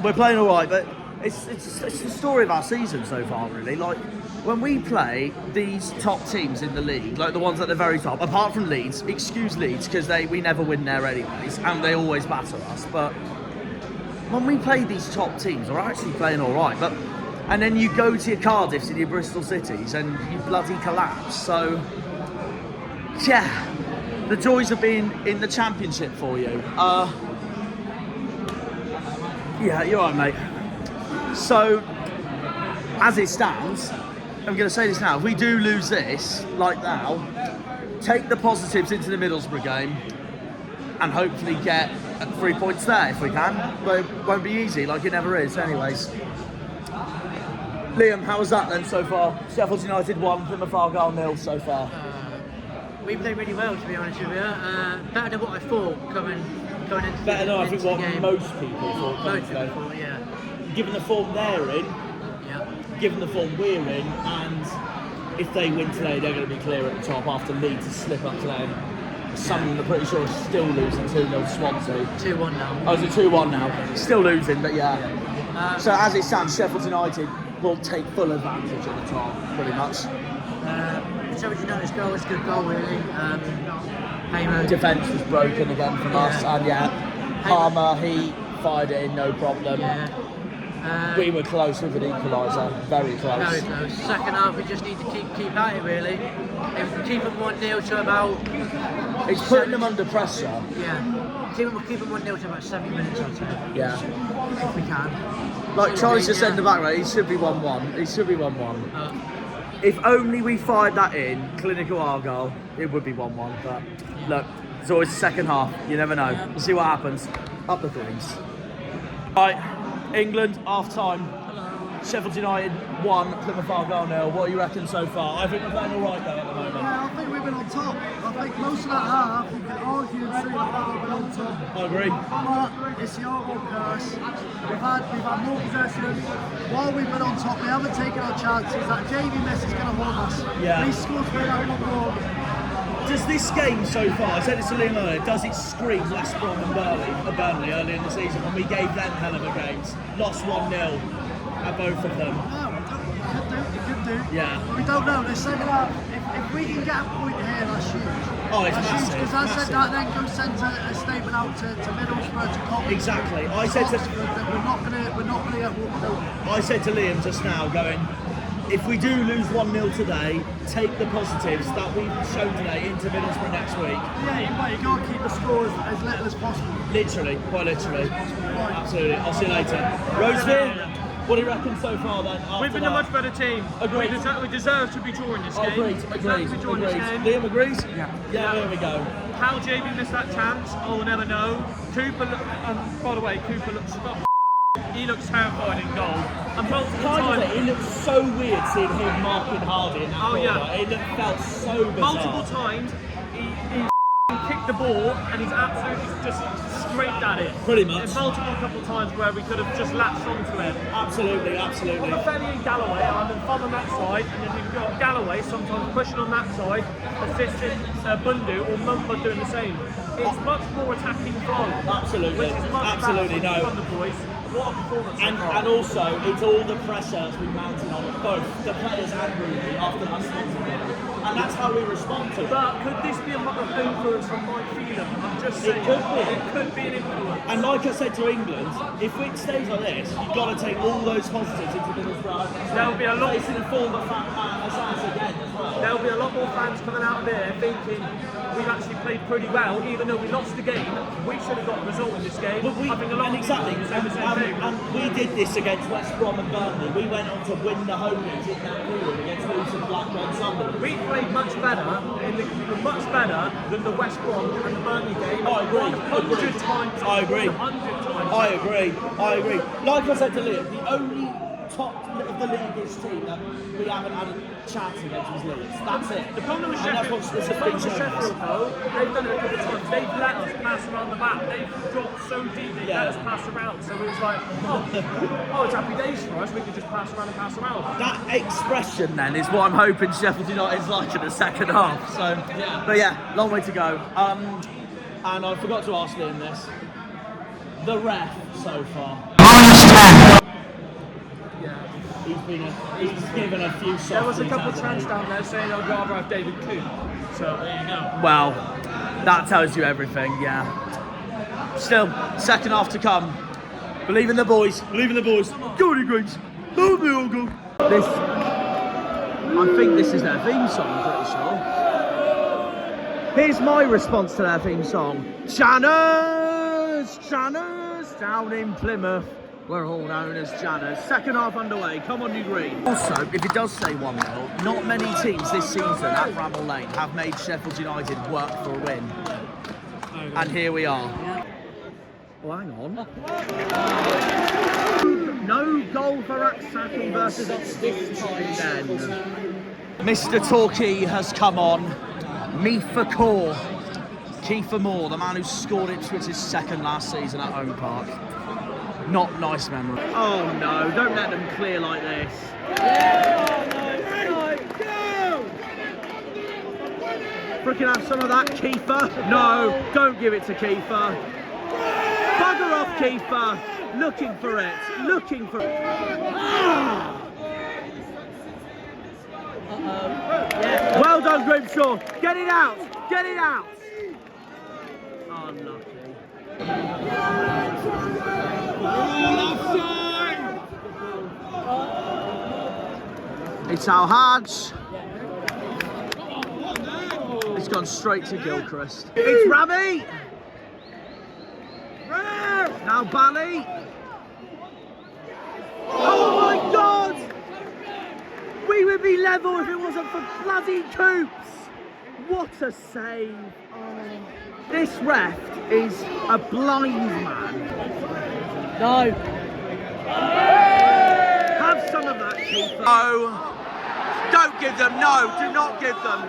We're playing all right, but it's the story of our season so far, really. Like, when we play these top teams in the league, like the ones at the very top, apart from Leeds, excuse Leeds, because we never win there anyways, and they always batter us, but when we play these top teams, we're actually playing all right. But and then you go to your Cardiffs and your Bristol Cities and you bloody collapse. So, yeah, the joys of being in the Championship for you. Yeah, you're right, mate. So, as it stands, I'm going to say this now, if we do lose this, like now, take the positives into the Middlesbrough game and hopefully get 3 points there if we can. But it won't be easy, like it never is anyways. Liam, how was that then so far? Sheffield United 1, Plymouth Argyle 0 so far. We played really well, to be honest with you. Better than what I thought going into Better than I think what game. most people thought. Most people thought, yeah. Given the form they're in, given the form we're in, and if they win today, they're going to be clear at the top after Leeds to slip up today. Sunderland, I'm pretty sure, is still losing 2-0 to Swansea. 2-1 now. Oh, is it 2-1 now? Still losing, but yeah. So as it stands, Sheffield United will take full advantage at the top, pretty much. Sheffield United's goal was a good goal, really. Defence was broken again from us, and Palmer, he fired it in, no problem. We were close with an equaliser, very close. Very close. Second half, we just need to keep at it, really. If we keep them 1-0 to about... It's putting them under pressure. Yeah. Keep them 1-0 to about 70 minutes, I'd say. Yeah. If we can. Like Charlie's just said in the back, right? He should be 1-1. He should be 1-1. If only we fired that in, clinical Argyle, it would be 1-1. But look, it's always the second half. You never know. We'll see what happens. Up the Greens. Right. England, half-time. Sheffield United 1, Plymouth Argyle 0. What do you reckon so far? I think we're playing all right though at the moment. Yeah, I think we've been on top. I think most of that half, you can argue and say that we've been on top. I agree. But it's the Argyle curse. We've had more possession. While we've been on top, we haven't taken our chances. That JV miss is going to haunt us. Yeah. He scored for that one goal. Does this game so far, I said this to Liam earlier, does it scream West Brom and Burnley early in the season when we gave them hell of a games? Lost 1-0 at both of them. No, it could do. Yeah. But we don't know. The second half, if we can get a point here, that's huge. Oh, it's that's massive. Because I said that then go send a statement out to Middlesbrough, to Coventry. Exactly. I said to we're not gonna get walked over. I said to Liam just now, going, if we do lose 1-0 today, take the positives that we've shown today into Middlesbrough next week. Yeah, you got to keep the score as little as possible. Literally, quite literally. Absolutely. I'll see you later. Roseville, what do you reckon so far then? We've been a much better team. Agreed. We deserve to be drawing this game. Agreed. Liam agrees? Yeah, there we go. How JB missed that chance, I'll never know. Cooper, by the way, Cooper looks... He looks terrified in goal. And multiple times... It looked so weird seeing him marking Hardy in that corner. Yeah. It felt so bizarre. Multiple times, he kicked the ball and he's absolutely just scraped at it. Pretty much. There's multiple couple times where we could have just latched onto it. Absolutely. Baffelli and Galloway are then on that side, and then you've got Galloway sometimes pushing on that side, assisting Bundu or Mumba doing the same. It's much more attacking flow. Absolutely. Which is much Absolutely, better no. from the boys. What a performance. And also, it's all the pressure that's been mounted on both the players and Rooney after that Swansea game. And that's how we respond to it. But could this be a influence from Mike Phelan? I'm just saying. It could be. It could be an influence. And like I said to England, if it stays like this, you've got to take all those positives into Middlesbrough. There'll be a lot. Facing a form of Penzance again as well. There'll be a lot more fans coming out there thinking we've actually played pretty well, even though we lost the game. We should have got a result in this game. But we, I think a lot of exactly, people say the same thing. and we did this against West Brom and Burnley. We went on to win the home league in that period against Luton, Blackburn, Sunderland. We played much better than the West Brom and the Burnley game. I agree. 100 times. I agree. 100 times. I agree. Like I said to Liam, the only top of the league's team that we haven't had a chance against was Leeds. That's it. The problem with And that's Sheffield, what this the has problem been with showing us. Sheffield though, they've done it a couple of times. They've let us pass around the back. They've dropped so deep, they let us pass around. So it was like, oh, it's happy days for us. We can just pass around and pass around. That expression then is what I'm hoping Sheffield United's like in the second half. So, but yeah, long way to go. And I forgot to ask Liam this. The ref so far. He's given a few softies. There was a couple of chants down there saying I'd rather have David Coop. So there you go. Well, that tells you everything, yeah. Still, second half to come. Believe in the boys. Go on, you Greens. This, I think this is their theme song, I'm pretty sure. Here's my response to their theme song. Janners, Janners, down in Plymouth. We're all known as Janners. Second half underway, come on you green. Also, if it does say 1-0, not many teams this season at Bramall Lane have made Sheffield United work for a win. And here we are. Oh, hang on. No goal for Racksacking versus us this time then. Mr. Torquay has come on. Me for core. Kiefer Moore, the man who scored Ipswich's second last season at home park. Not nice memory. Oh no, don't let them clear like this. Freaking have some of that, Kiefer. No, don't give it to Kiefer. Bugger off, Kiefer. Looking for it. Looking for it. Well done, Grimshaw. Get it out. Get it out. Unlucky. It's Al Hadj. It's gone straight to Gilchrist. It's Rami. Now Bally. Oh my God! We would be level if it wasn't for bloody Coops. What a save! Oh. This ref is a blind man. No. Have some of that, Keeper. No. Don't give them. No. Do not give them.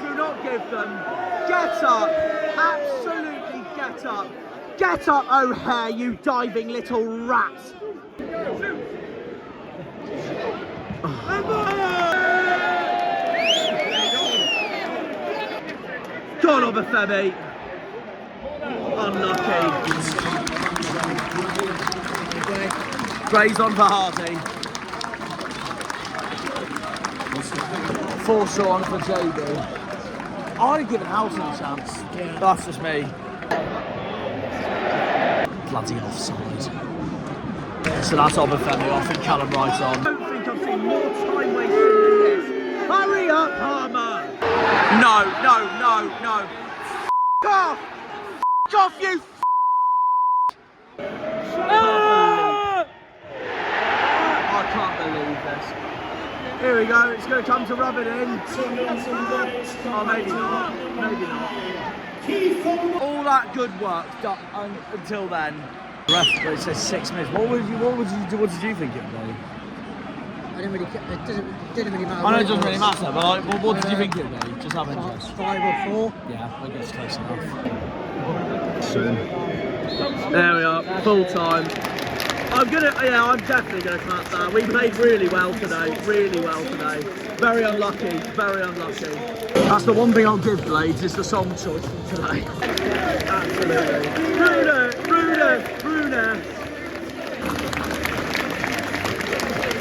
Do not give them. Get up. Absolutely get up. Get up, O'Hare, you diving little rat. Go on, Obafemi. Unlucky. Gray's on for Hardy. Forshaw on for JB. I'd give it Houghton a chance. Yeah. That's just me. Bloody offside. So that's Obafemi off and Callum right on. I don't think I've seen more time wasted than this. Hurry up, Palmer! No, no, no, no. F off! F off, you f. I can't believe this. Here we go, it's going to come to rub it in. Oh, maybe not. Maybe not. All that good work done until then. Ref, it says 6 minutes. What did you think it would be? It didn't really matter. I know it doesn't really matter, but like, what did you think it would be? Just have interest. 5 or 4. Yeah, I guess close enough. Soon. There we are, full time. I'm definitely gonna clap that. We played really well today. Really well today. Very unlucky. Very unlucky. That's the one thing I'll give Blades is the song choice for today. Absolutely. Bruner.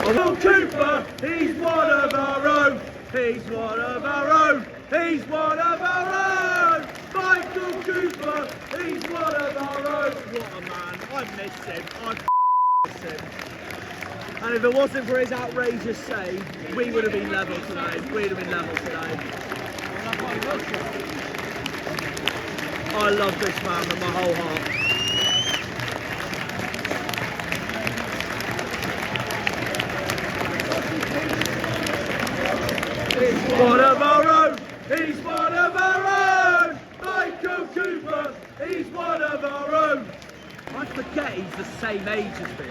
Oh, Cooper, he's one of our own. He's one of our own. He's one of our own. Michael Cooper, he's one of our own. What a man. I've missed him. And if it wasn't for his outrageous save, we would have been level today. We'd have been level today. I love this man with my whole heart. He's one of our own. He's one of our own. Michael Cooper, he's one of our own. I forget he's the same age as me.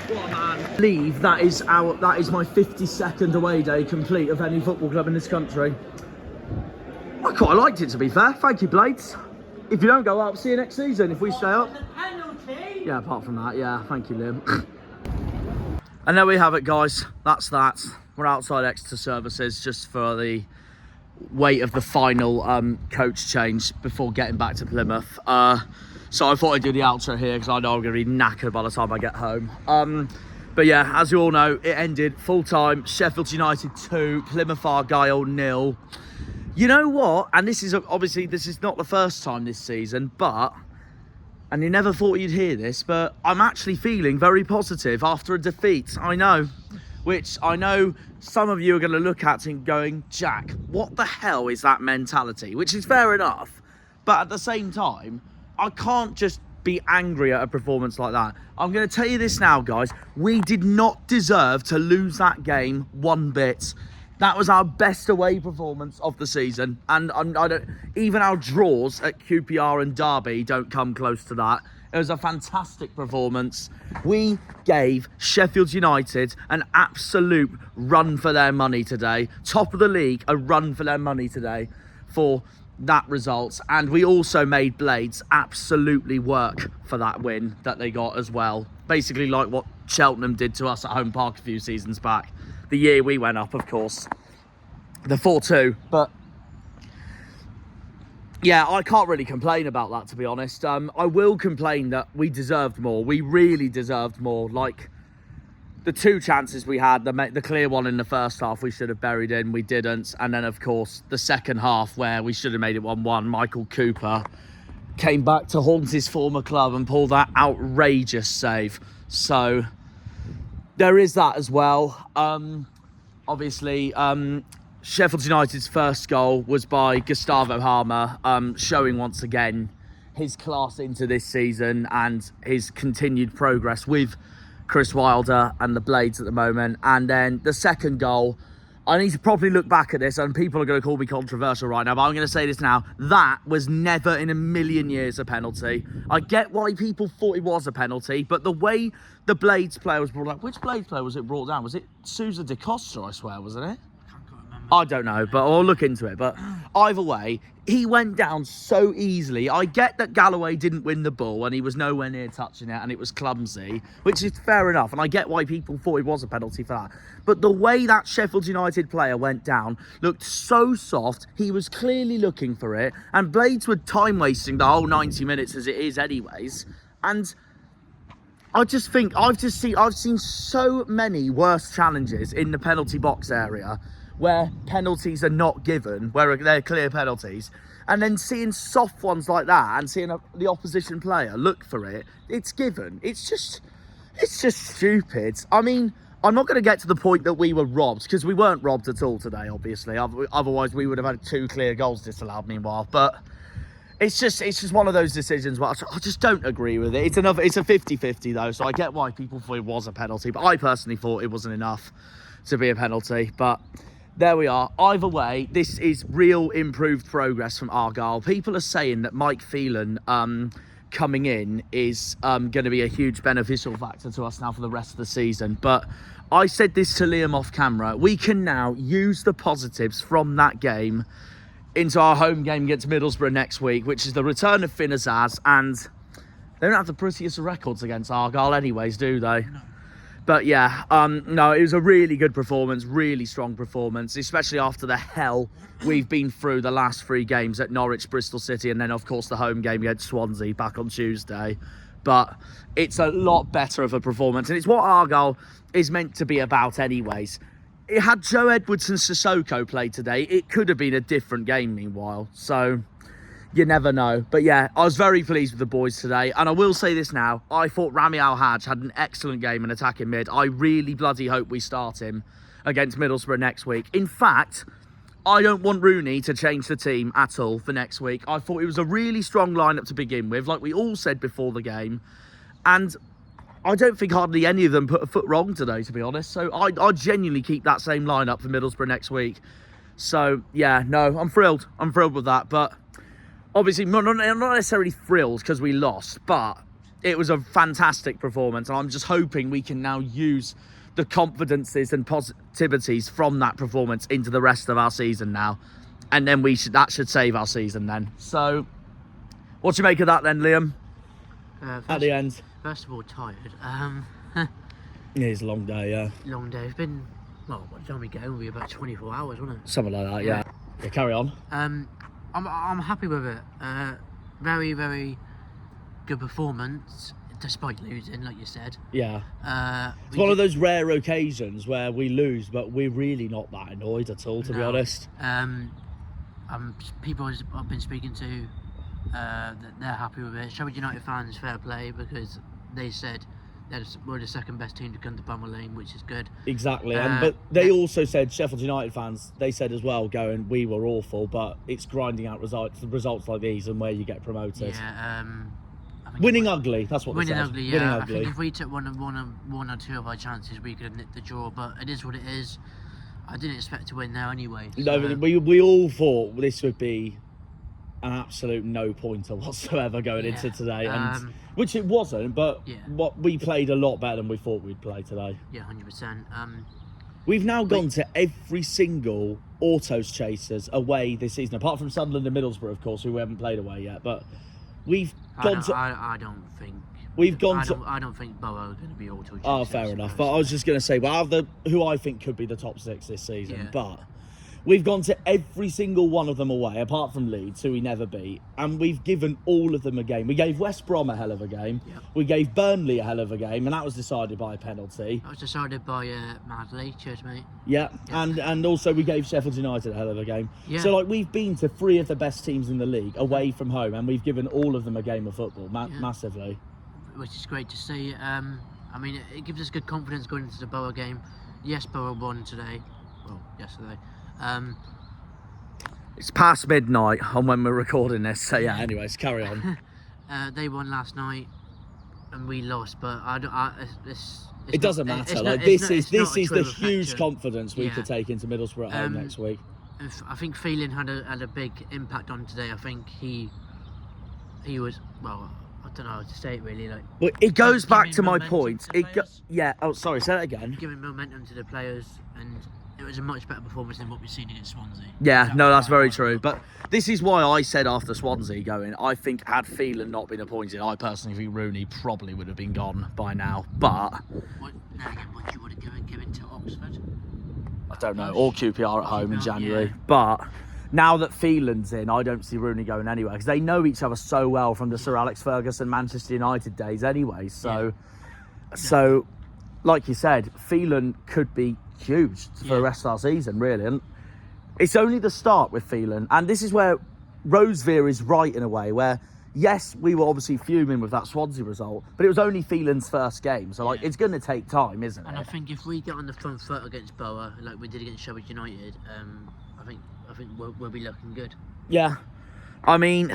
What a man. Leave, that is my 52nd away day complete of any football club in this country. I quite liked it, to be fair. Thank you, Blades. If you don't go up, see you next season if we stay up. Yeah, apart from that, yeah. Thank you, Liam. And there we have it, guys. That's that. We're outside Exeter Services just for the wait of the final coach change before getting back to Plymouth. So I thought I'd do the outro here because I know I'm going to be knackered by the time I get home. But yeah, as you all know, it ended full-time. Sheffield United 2, Plymouth Argyle 0. You know what? And this is obviously, this is not the first time this season, but and you never thought you'd hear this, but I'm actually feeling very positive after a defeat. I know, which I know some of you are going to look at and going, Jack, what the hell is that mentality? Which is fair enough, but at the same time, I can't just be angry at a performance like that. I'm going to tell you this now, guys. We did not deserve to lose that game one bit. That was our best away performance of the season, and I don't, even our draws at QPR and Derby don't come close to that. It was a fantastic performance. We gave Sheffield United an absolute run for their money today. Top of the league, a run for their money today for that result. And we also made Blades absolutely work for that win that they got as well. Basically like what Cheltenham did to us at Home Park a few seasons back. The year we went up, of course. The 4-2. But yeah, I can't really complain about that, to be honest. I will complain that we deserved more. We really deserved more. Like, the 2 chances we had, the clear one in the first half we should have buried in, we didn't. And then, of course, the second half where we should have made it 1-1, Michael Cooper came back to haunt his former club and pulled that outrageous save. So, there is that as well. Obviously, Sheffield United's first goal was by Gustavo Harmer, showing once again his class into this season and his continued progress with Chris Wilder and the Blades at the moment. And then the second goal, I need to properly look back at this, and people are going to call me controversial right now, but I'm going to say this now. That was never in a million years a penalty. I get why people thought it was a penalty, but the way the Blades player was brought up, which Blades player was it brought down? Was it Sousa da Costa, I swear, wasn't it? I don't know, but I'll look into it. But either way, he went down so easily. I get that Galloway didn't win the ball and he was nowhere near touching it and it was clumsy, which is fair enough. And I get why people thought it was a penalty for that. But the way that Sheffield United player went down looked so soft. He was clearly looking for it. And Blades were time wasting the whole 90 minutes as it is anyways. And I just think I've seen so many worse challenges in the penalty box area where penalties are not given, where they're clear penalties, and then seeing soft ones like that and seeing the opposition player look for it, it's given. It's just stupid. I mean, I'm not going to get to the point that we were robbed, because we weren't robbed at all today, obviously. Otherwise, we would have had 2 clear goals disallowed meanwhile. But it's just one of those decisions where I just don't agree with it. It's a 50-50 though, so I get why people thought it was a penalty, but I personally thought it wasn't enough to be a penalty. But there we are. Either way, this is real improved progress from Argyle. People are saying that Mike Phelan coming in is going to be a huge beneficial factor to us now for the rest of the season. But I said this to Liam off camera. We can now use the positives from that game into our home game against Middlesbrough next week, which is the return of Finn Azaz. And they don't have the prettiest of records against Argyle anyways, do they? No. But yeah, no, it was a really good performance, really strong performance, especially after the hell we've been through the last 3 games at Norwich, Bristol City, and then, of course, the home game against Swansea back on Tuesday. But it's a lot better of a performance, and it's what Argyle is meant to be about anyways. Had Joe Edwards and Sissoko played today, it could have been a different game meanwhile. So you never know. But yeah, I was very pleased with the boys today. And I will say this now. I thought Rami Al-Hajj had an excellent game in attacking mid. I really bloody hope we start him against Middlesbrough next week. In fact, I don't want Rooney to change the team at all for next week. I thought it was a really strong lineup to begin with, like we all said before the game. And I don't think hardly any of them put a foot wrong today, to be honest. So I genuinely keep that same lineup for Middlesbrough next week. So yeah, no, I'm thrilled. I'm thrilled with that. But obviously, not necessarily thrilled because we lost, but it was a fantastic performance. And I'm just hoping we can now use the confidences and positivities from that performance into the rest of our season now. And then that should save our season then. So what do you make of that then, Liam? At the end? First of all, tired. Yeah, it's a long day, yeah. Long day. It's been, well, what time we go? It'll be about 24 hours, wasn't it? Something like that, yeah. Yeah, carry on. I'm happy with it. Very, very good performance, despite losing, like you said. Yeah. It's one of those rare occasions where we lose, but we're really not that annoyed at all, to be honest. People I've been speaking to they're happy with it. Sheffield United fans, fair play, because they said we're the second best team to come to Bramall Lane, which is good. Exactly, but they also said, Sheffield United fans, they said as well, going, we were awful, but it's grinding out results like these and where you get promoted. Yeah, I think winning ugly, that's what they said. Winning ugly, yeah. Winning I ugly. think if we took one or two of our chances, we could have nicked the draw, but it is what it is. I didn't expect to win now anyway. No, so. we all thought this would be an absolute no-pointer whatsoever going into today, and which it wasn't, but what we played a lot better than we thought we'd play today. Yeah, 100%. We've now gone to every single Autos Chasers away this season, apart from Sunderland and Middlesbrough, of course, who we haven't played away yet. But we've gone to. I don't think. We've gone to. I don't think Borough are going to be Auto Chasers. Oh, fair enough. But I was just going to say, well, who I think could be the top 6 this season, but. We've gone to every single one of them away, apart from Leeds, who we never beat, and we've given all of them a game. We gave West Brom a hell of a game. Yep. We gave Burnley a hell of a game, and that was decided by a penalty. That was decided by Madley. Cheers, mate. Yeah, yep. And also we gave Sheffield United a hell of a game. Yeah. So, like, we've been to 3 of the best teams in the league away from home, and we've given all of them a game of football, massively. Which is great to see. I mean, it gives us good confidence going into the Borough game. Yes, Borough won today. Well, yesterday. It's past midnight on when we're recording this, so yeah, anyways, carry on. They won last night and we lost, but it doesn't matter. This is the huge confidence we could take into Middlesbrough at home next week. I think Phelan had a big impact on today. I think he was, well, I don't know how to say it really. Like, but it goes back to my point. Oh, sorry, say that again. Giving momentum to the players, and it was a much better performance than what we've seen against Swansea. Yeah, no, that's very true. But this is why I said after Swansea I think had Phelan not been appointed, I personally think Rooney probably would have been gone by now. But what you would have given to Oxford? I don't know. Or QPR at home in January. Yeah. But now that Phelan's in, I don't see Rooney going anywhere because they know each other so well from the Sir Alex Ferguson Manchester United days anyway. So, like you said, Phelan could be huge for the rest of our season, really. And it's only the start with Phelan, and this is where Rosevear is right in a way, where yes, we were obviously fuming with that Swansea result, but it was only Phelan's first game, so like it's going to take time, isn't it? And I think if we get on the front foot against Borough, like we did against Sheffield United, I think we'll be looking good. Yeah, I mean,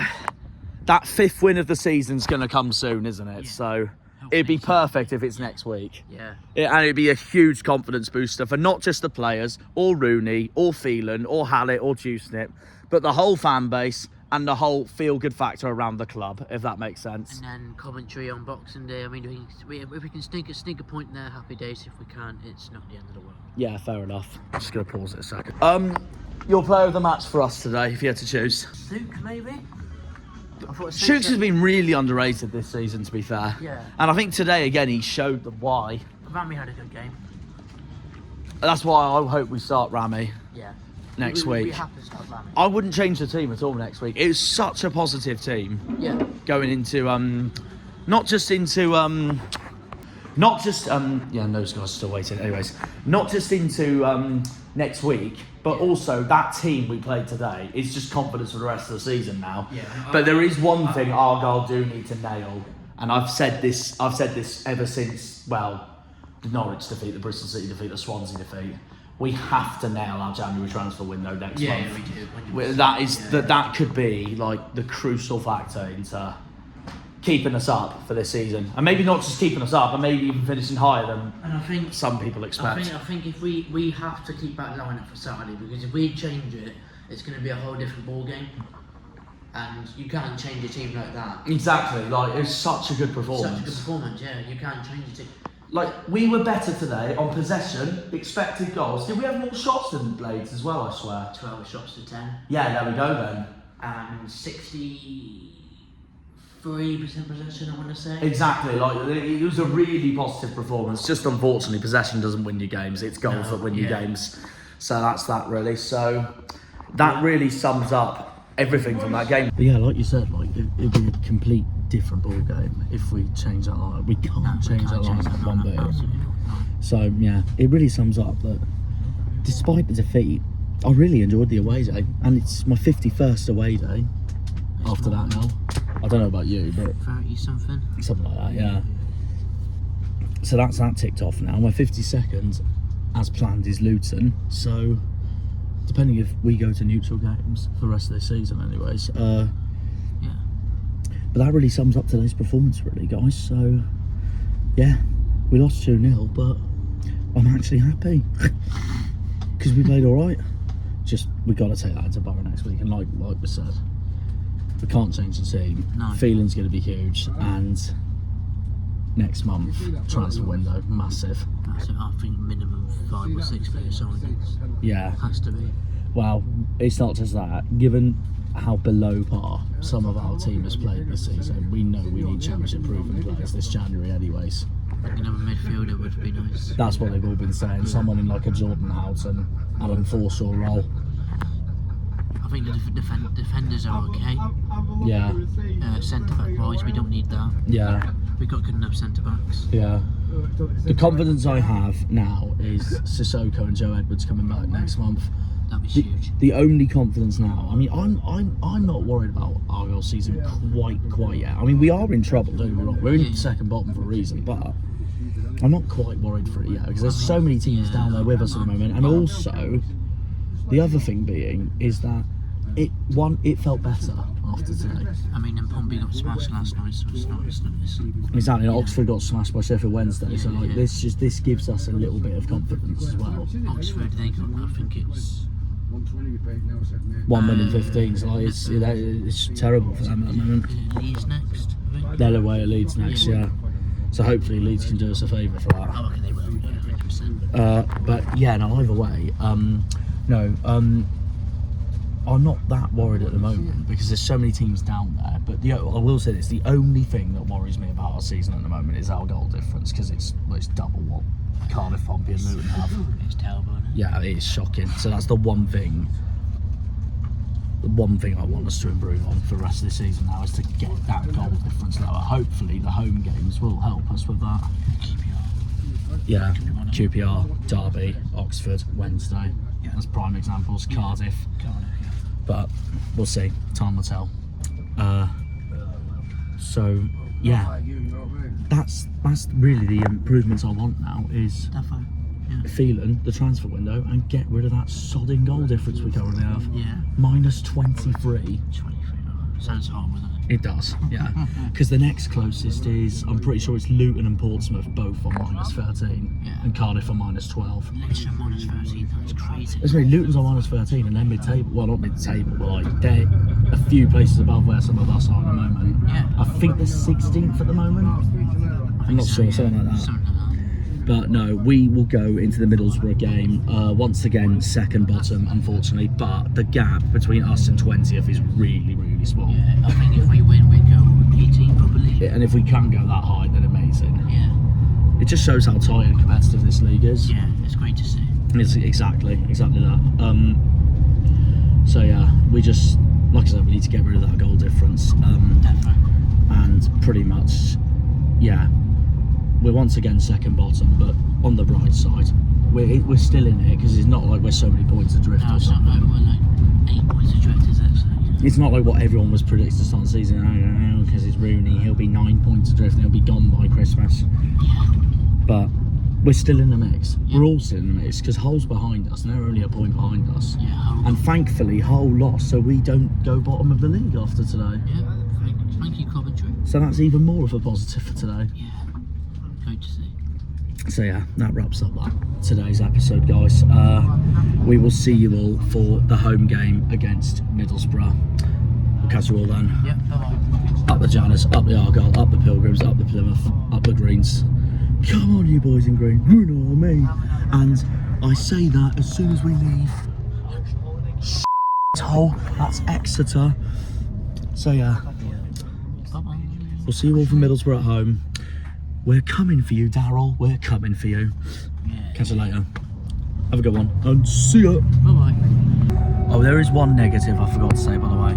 that 5th win of the season's going to come soon, isn't it? Yeah. So it'd be perfect if it's next week. Yeah. And it'd be a huge confidence booster for not just the players, or Rooney, or Phelan, or Hallett, or Dewsnip, but the whole fan base and the whole feel-good factor around the club, if that makes sense. And then Coventry on Boxing Day. I mean, if we can sneak a point there, happy days. If we can't, it's not the end of the world. Yeah, fair enough. I'm just going to pause it a second. Your player of the match for us today, if you had to choose. Luke, maybe? Shooks has been really underrated this season, to be fair. Yeah. And I think today, again, he showed them why. Rami had a good game. That's why I hope we start Rami. Yeah. Next week. We have to start Rami. I wouldn't change the team at all next week. It was such a positive team. Yeah. Going into, those guys are still waiting. Anyways, not just into next week, but also that team we played today is just confidence for the rest of the season now. Yeah. But there is one thing Argyle do need to nail, and I've said this ever since, well, the Norwich defeat, the Bristol City defeat, the Swansea defeat. We have to nail our January transfer window next month. Yeah, we do. That could be like the crucial factor into keeping us up for this season, and maybe not just keeping us up, but maybe even finishing higher than some people expect. I think if we have to keep that lineup for Saturday, because if we change it, it's going to be a whole different ball game, and you can't change a team like that. Exactly, like it's such a good performance. Yeah, you can't change a team. Like, we were better today on possession, expected goals. Did we have more shots than Blades as well, I swear? 12 shots to 10. Yeah, there we go then. And 63% possession, I want to say. Exactly, like, it was a really positive performance. Just unfortunately, possession doesn't win you games, it's goals that win you games. So that's that, really. So that really sums up everything from that game. But yeah, like you said, like it'd be a complete different ball game if we change that line. We can't change that line one bit. So yeah, it really sums up that despite the defeat, I really enjoyed the away day, and it's my 51st away day. after that now. I don't know about you, but 30 something. something like that, yeah. So that's that ticked off now. My 52nd, as planned, is Luton. So, depending if we go to neutral games for the rest of the season, anyways. Yeah. But that really sums up today's performance, really, guys. So, yeah, we lost 2-0, but I'm actually happy because we played all right. Just we got to take that into Borough next week, and like we said, we can't change the team. No. Feeling's going to be huge, and next month transfer window massive. So I think minimum 5 or 6 players signings. Yeah. Has to be. Well, it's not just that. Given how below par some of our team has played this season, we know we need championship proven players this January, anyways. Another midfielder would be nice. That's what they've all been saying. Someone in like a Jordan Houghton, Alan Forshaw role. I think the defenders are okay. Yeah. Centre back wise, we don't need that. Yeah. We've got good enough centre backs. Yeah. The confidence I have now is Sissoko and Joe Edwards coming back next month. That'd be huge. The only confidence now, I mean, I'm not worried about Argyle season quite yet. I mean, we are in trouble, don't get me wrong. We're in second bottom for a reason, but I'm not quite worried for it yet because there's so many teams down there with us at the moment. And also, the other thing being is that it felt better after today. I mean, and Pompey got smashed last night, so it's not. Exactly, and Oxford got smashed by Sheffield Wednesday, so like this gives us a little bit of confidence as well. Oxford, they got, I think it's 1 win in 15, so like it's terrible for them at the moment. Leeds next. I think. They're away at Leeds next, yeah. So hopefully Leeds can do us a favour for that. Oh, okay, they will. Yeah, 100%. But yeah, no, either way, I'm not that worried at the moment because there's so many teams down there. But I will say this: the only thing that worries me about our season at the moment is our goal difference because it's double what Cardiff, Pompey, and Luton have. It's terrible. Isn't it? Yeah, it is shocking. So that's the one thing. The one thing I want us to improve on for the rest of the season now is to get that goal difference lower. Hopefully, the home games will help us with that. Yeah, QPR, Derby, Oxford, Wednesday. Yeah, that's prime examples. Cardiff. But we'll see. Time will tell. So yeah, that's really the improvements I want now is Defo. Yeah. feeling the transfer window and get rid of that sodding goal difference we currently have. Yeah. Minus 23. 23. Sounds horrible, doesn't it? It does, yeah. Because the next closest is, I'm pretty sure it's Luton and Portsmouth both on minus 13, Yeah. and Cardiff on minus 12. Leicester minus 13. That's crazy. That's right, Luton's on minus 13 and they're mid-table. Well, not mid-table, but like they're a few places above where some of us are at the moment. Yeah. I think they're 16th at the moment. I'm not sure, something like that. Something like that. But no, we will go into the Middlesbrough game. Once again, second bottom, unfortunately. But the gap between us and 20th is really, really small. Yeah, I think if we win, we'd go 18 probably. And if we can go that high, then amazing. Yeah. It just shows how tight and competitive this league is. Yeah, it's great to see. It's exactly that. So yeah, we just, like I said, we need to get rid of that goal difference. Definitely. And pretty much, yeah, we're once again second bottom, but on the bright side, we're still in here because it's not like we're so many points adrift No, or it's not something. like we're like 8 points adrift, is it? So, yeah. It's not like what everyone was predicted to start the season, because it's Rooney, he'll be 9 points adrift and he'll be gone by Christmas. Yeah. But we're still in the mix. Yeah. We're all still in the mix because Hull's behind us and they're only a point behind us. Yeah, Hull. And thankfully Hull lost, so we don't go bottom of the league after today. Yeah, thank you, Coventry. So that's even more of a positive for today. Yeah, great to see. So yeah, that wraps up today's episode, guys. We will see you all for the home game against Middlesbrough. We'll catch you all then. Yeah, bye-bye. Up the Janners, up the Argyle, up the Pilgrims, up the Plymouth, up the Greens. Come on, you boys in green, you know what I mean. And I say that as soon as we leave. Hole, that's Exeter. So yeah, Bye-bye. we'll see you all from Middlesbrough at home. We're coming for you, Daryl. We're coming for you. Yeah. Catch you later. Have a good one. And see ya. Bye-bye. Oh, there is one negative I forgot to say, by the way.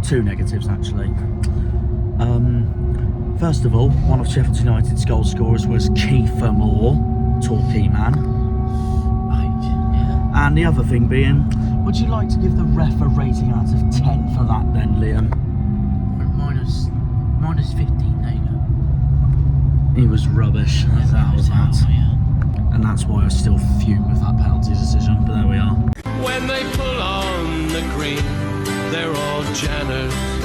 2 negatives, actually. First of all, one of Sheffield United's goal scorers was Kiefer Moore, Torquay man. Right, yeah. And the other thing being, would you like to give the ref a rating out of 10 for that then, Liam? minus 15. There you go. He was rubbish. That was that. Oh, yeah. And that's why I still fume with that penalty decision. But there we are. When they pull on the green, they're all Janners.